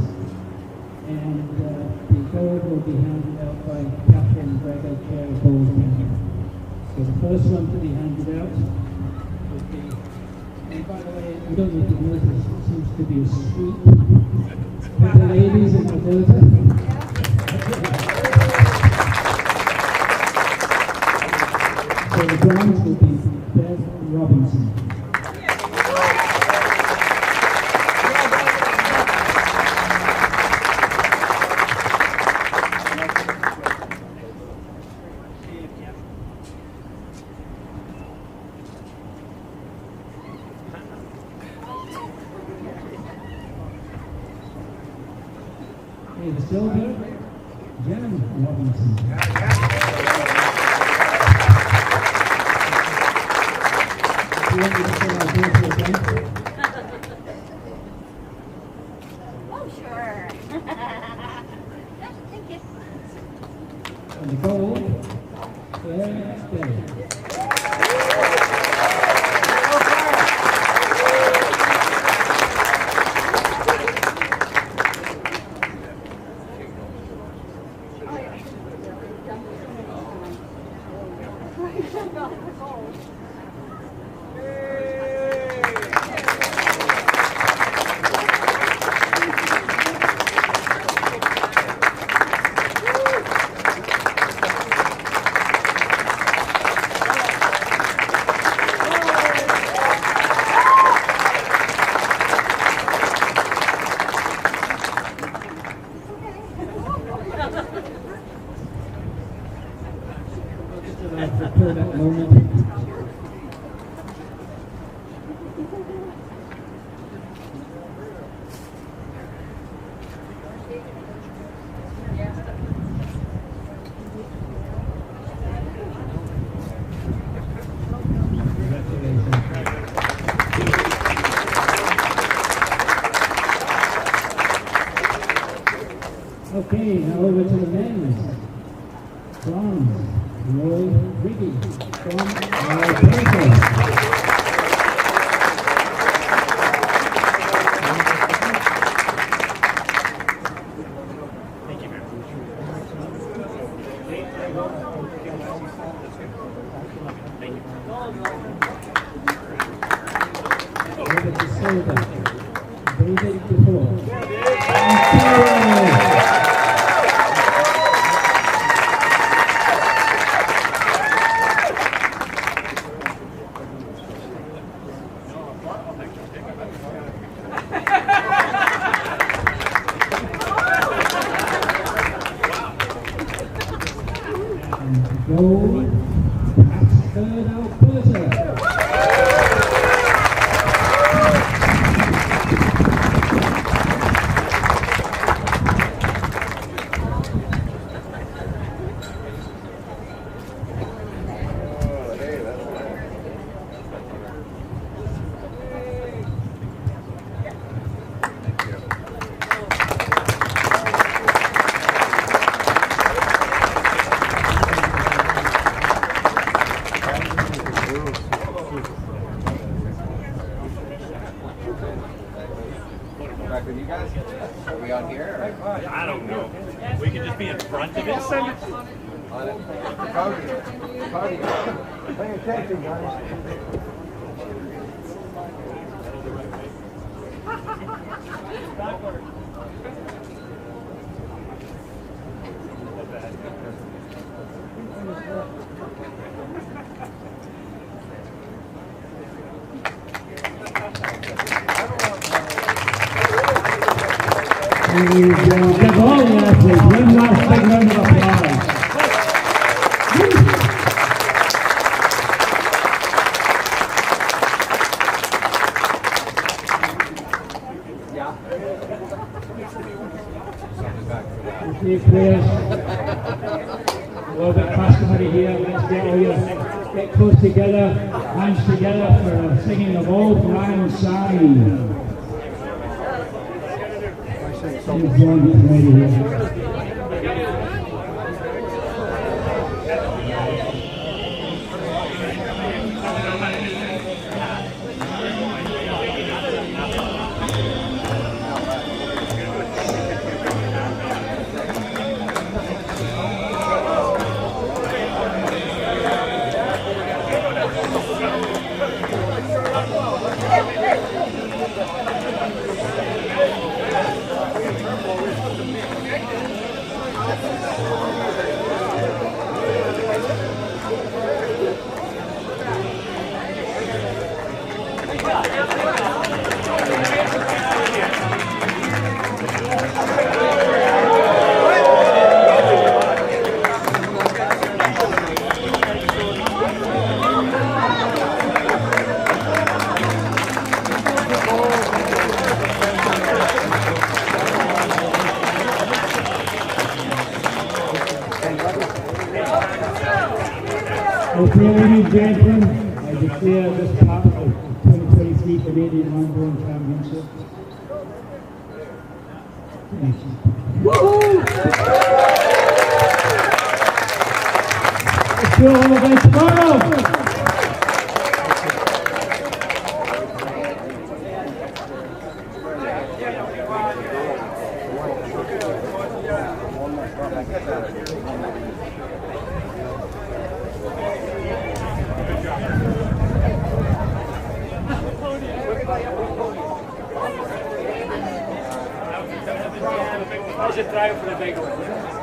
and the gold will be handed out by Kathleen McGregor, Chair of Bowls Canada. So the first one to be handed out would be, and by the way, I don't know if you notice, it seems to be a sweep. With the ladies and the daughter. So the bronze will be Bev Robinson. The silver, Jen Robinson. Do you want me to say our daughter again? Oh, sure. Thank you. And the gold, Claire Day. For that moment. Okay, now over to the men's. Bronze, Roy Riggy from Pentecost. silver. David Dufour. Gold, Patford, Alberta. Back with you guys? Are we on here? I don't know. We could just be in front of it. Pay attention, guys. And you give all the athletes one last big round of applause. Okay, players, a little bit customary here. Let's get close together, hands together for singing the ball, Ryan Sine. John getting ready here. Okay, ladies and gentlemen, I declare this part of the 2023 Canadian Lawn Championship. Woohoo! Let's do all of it tomorrow! I should try it for the big one.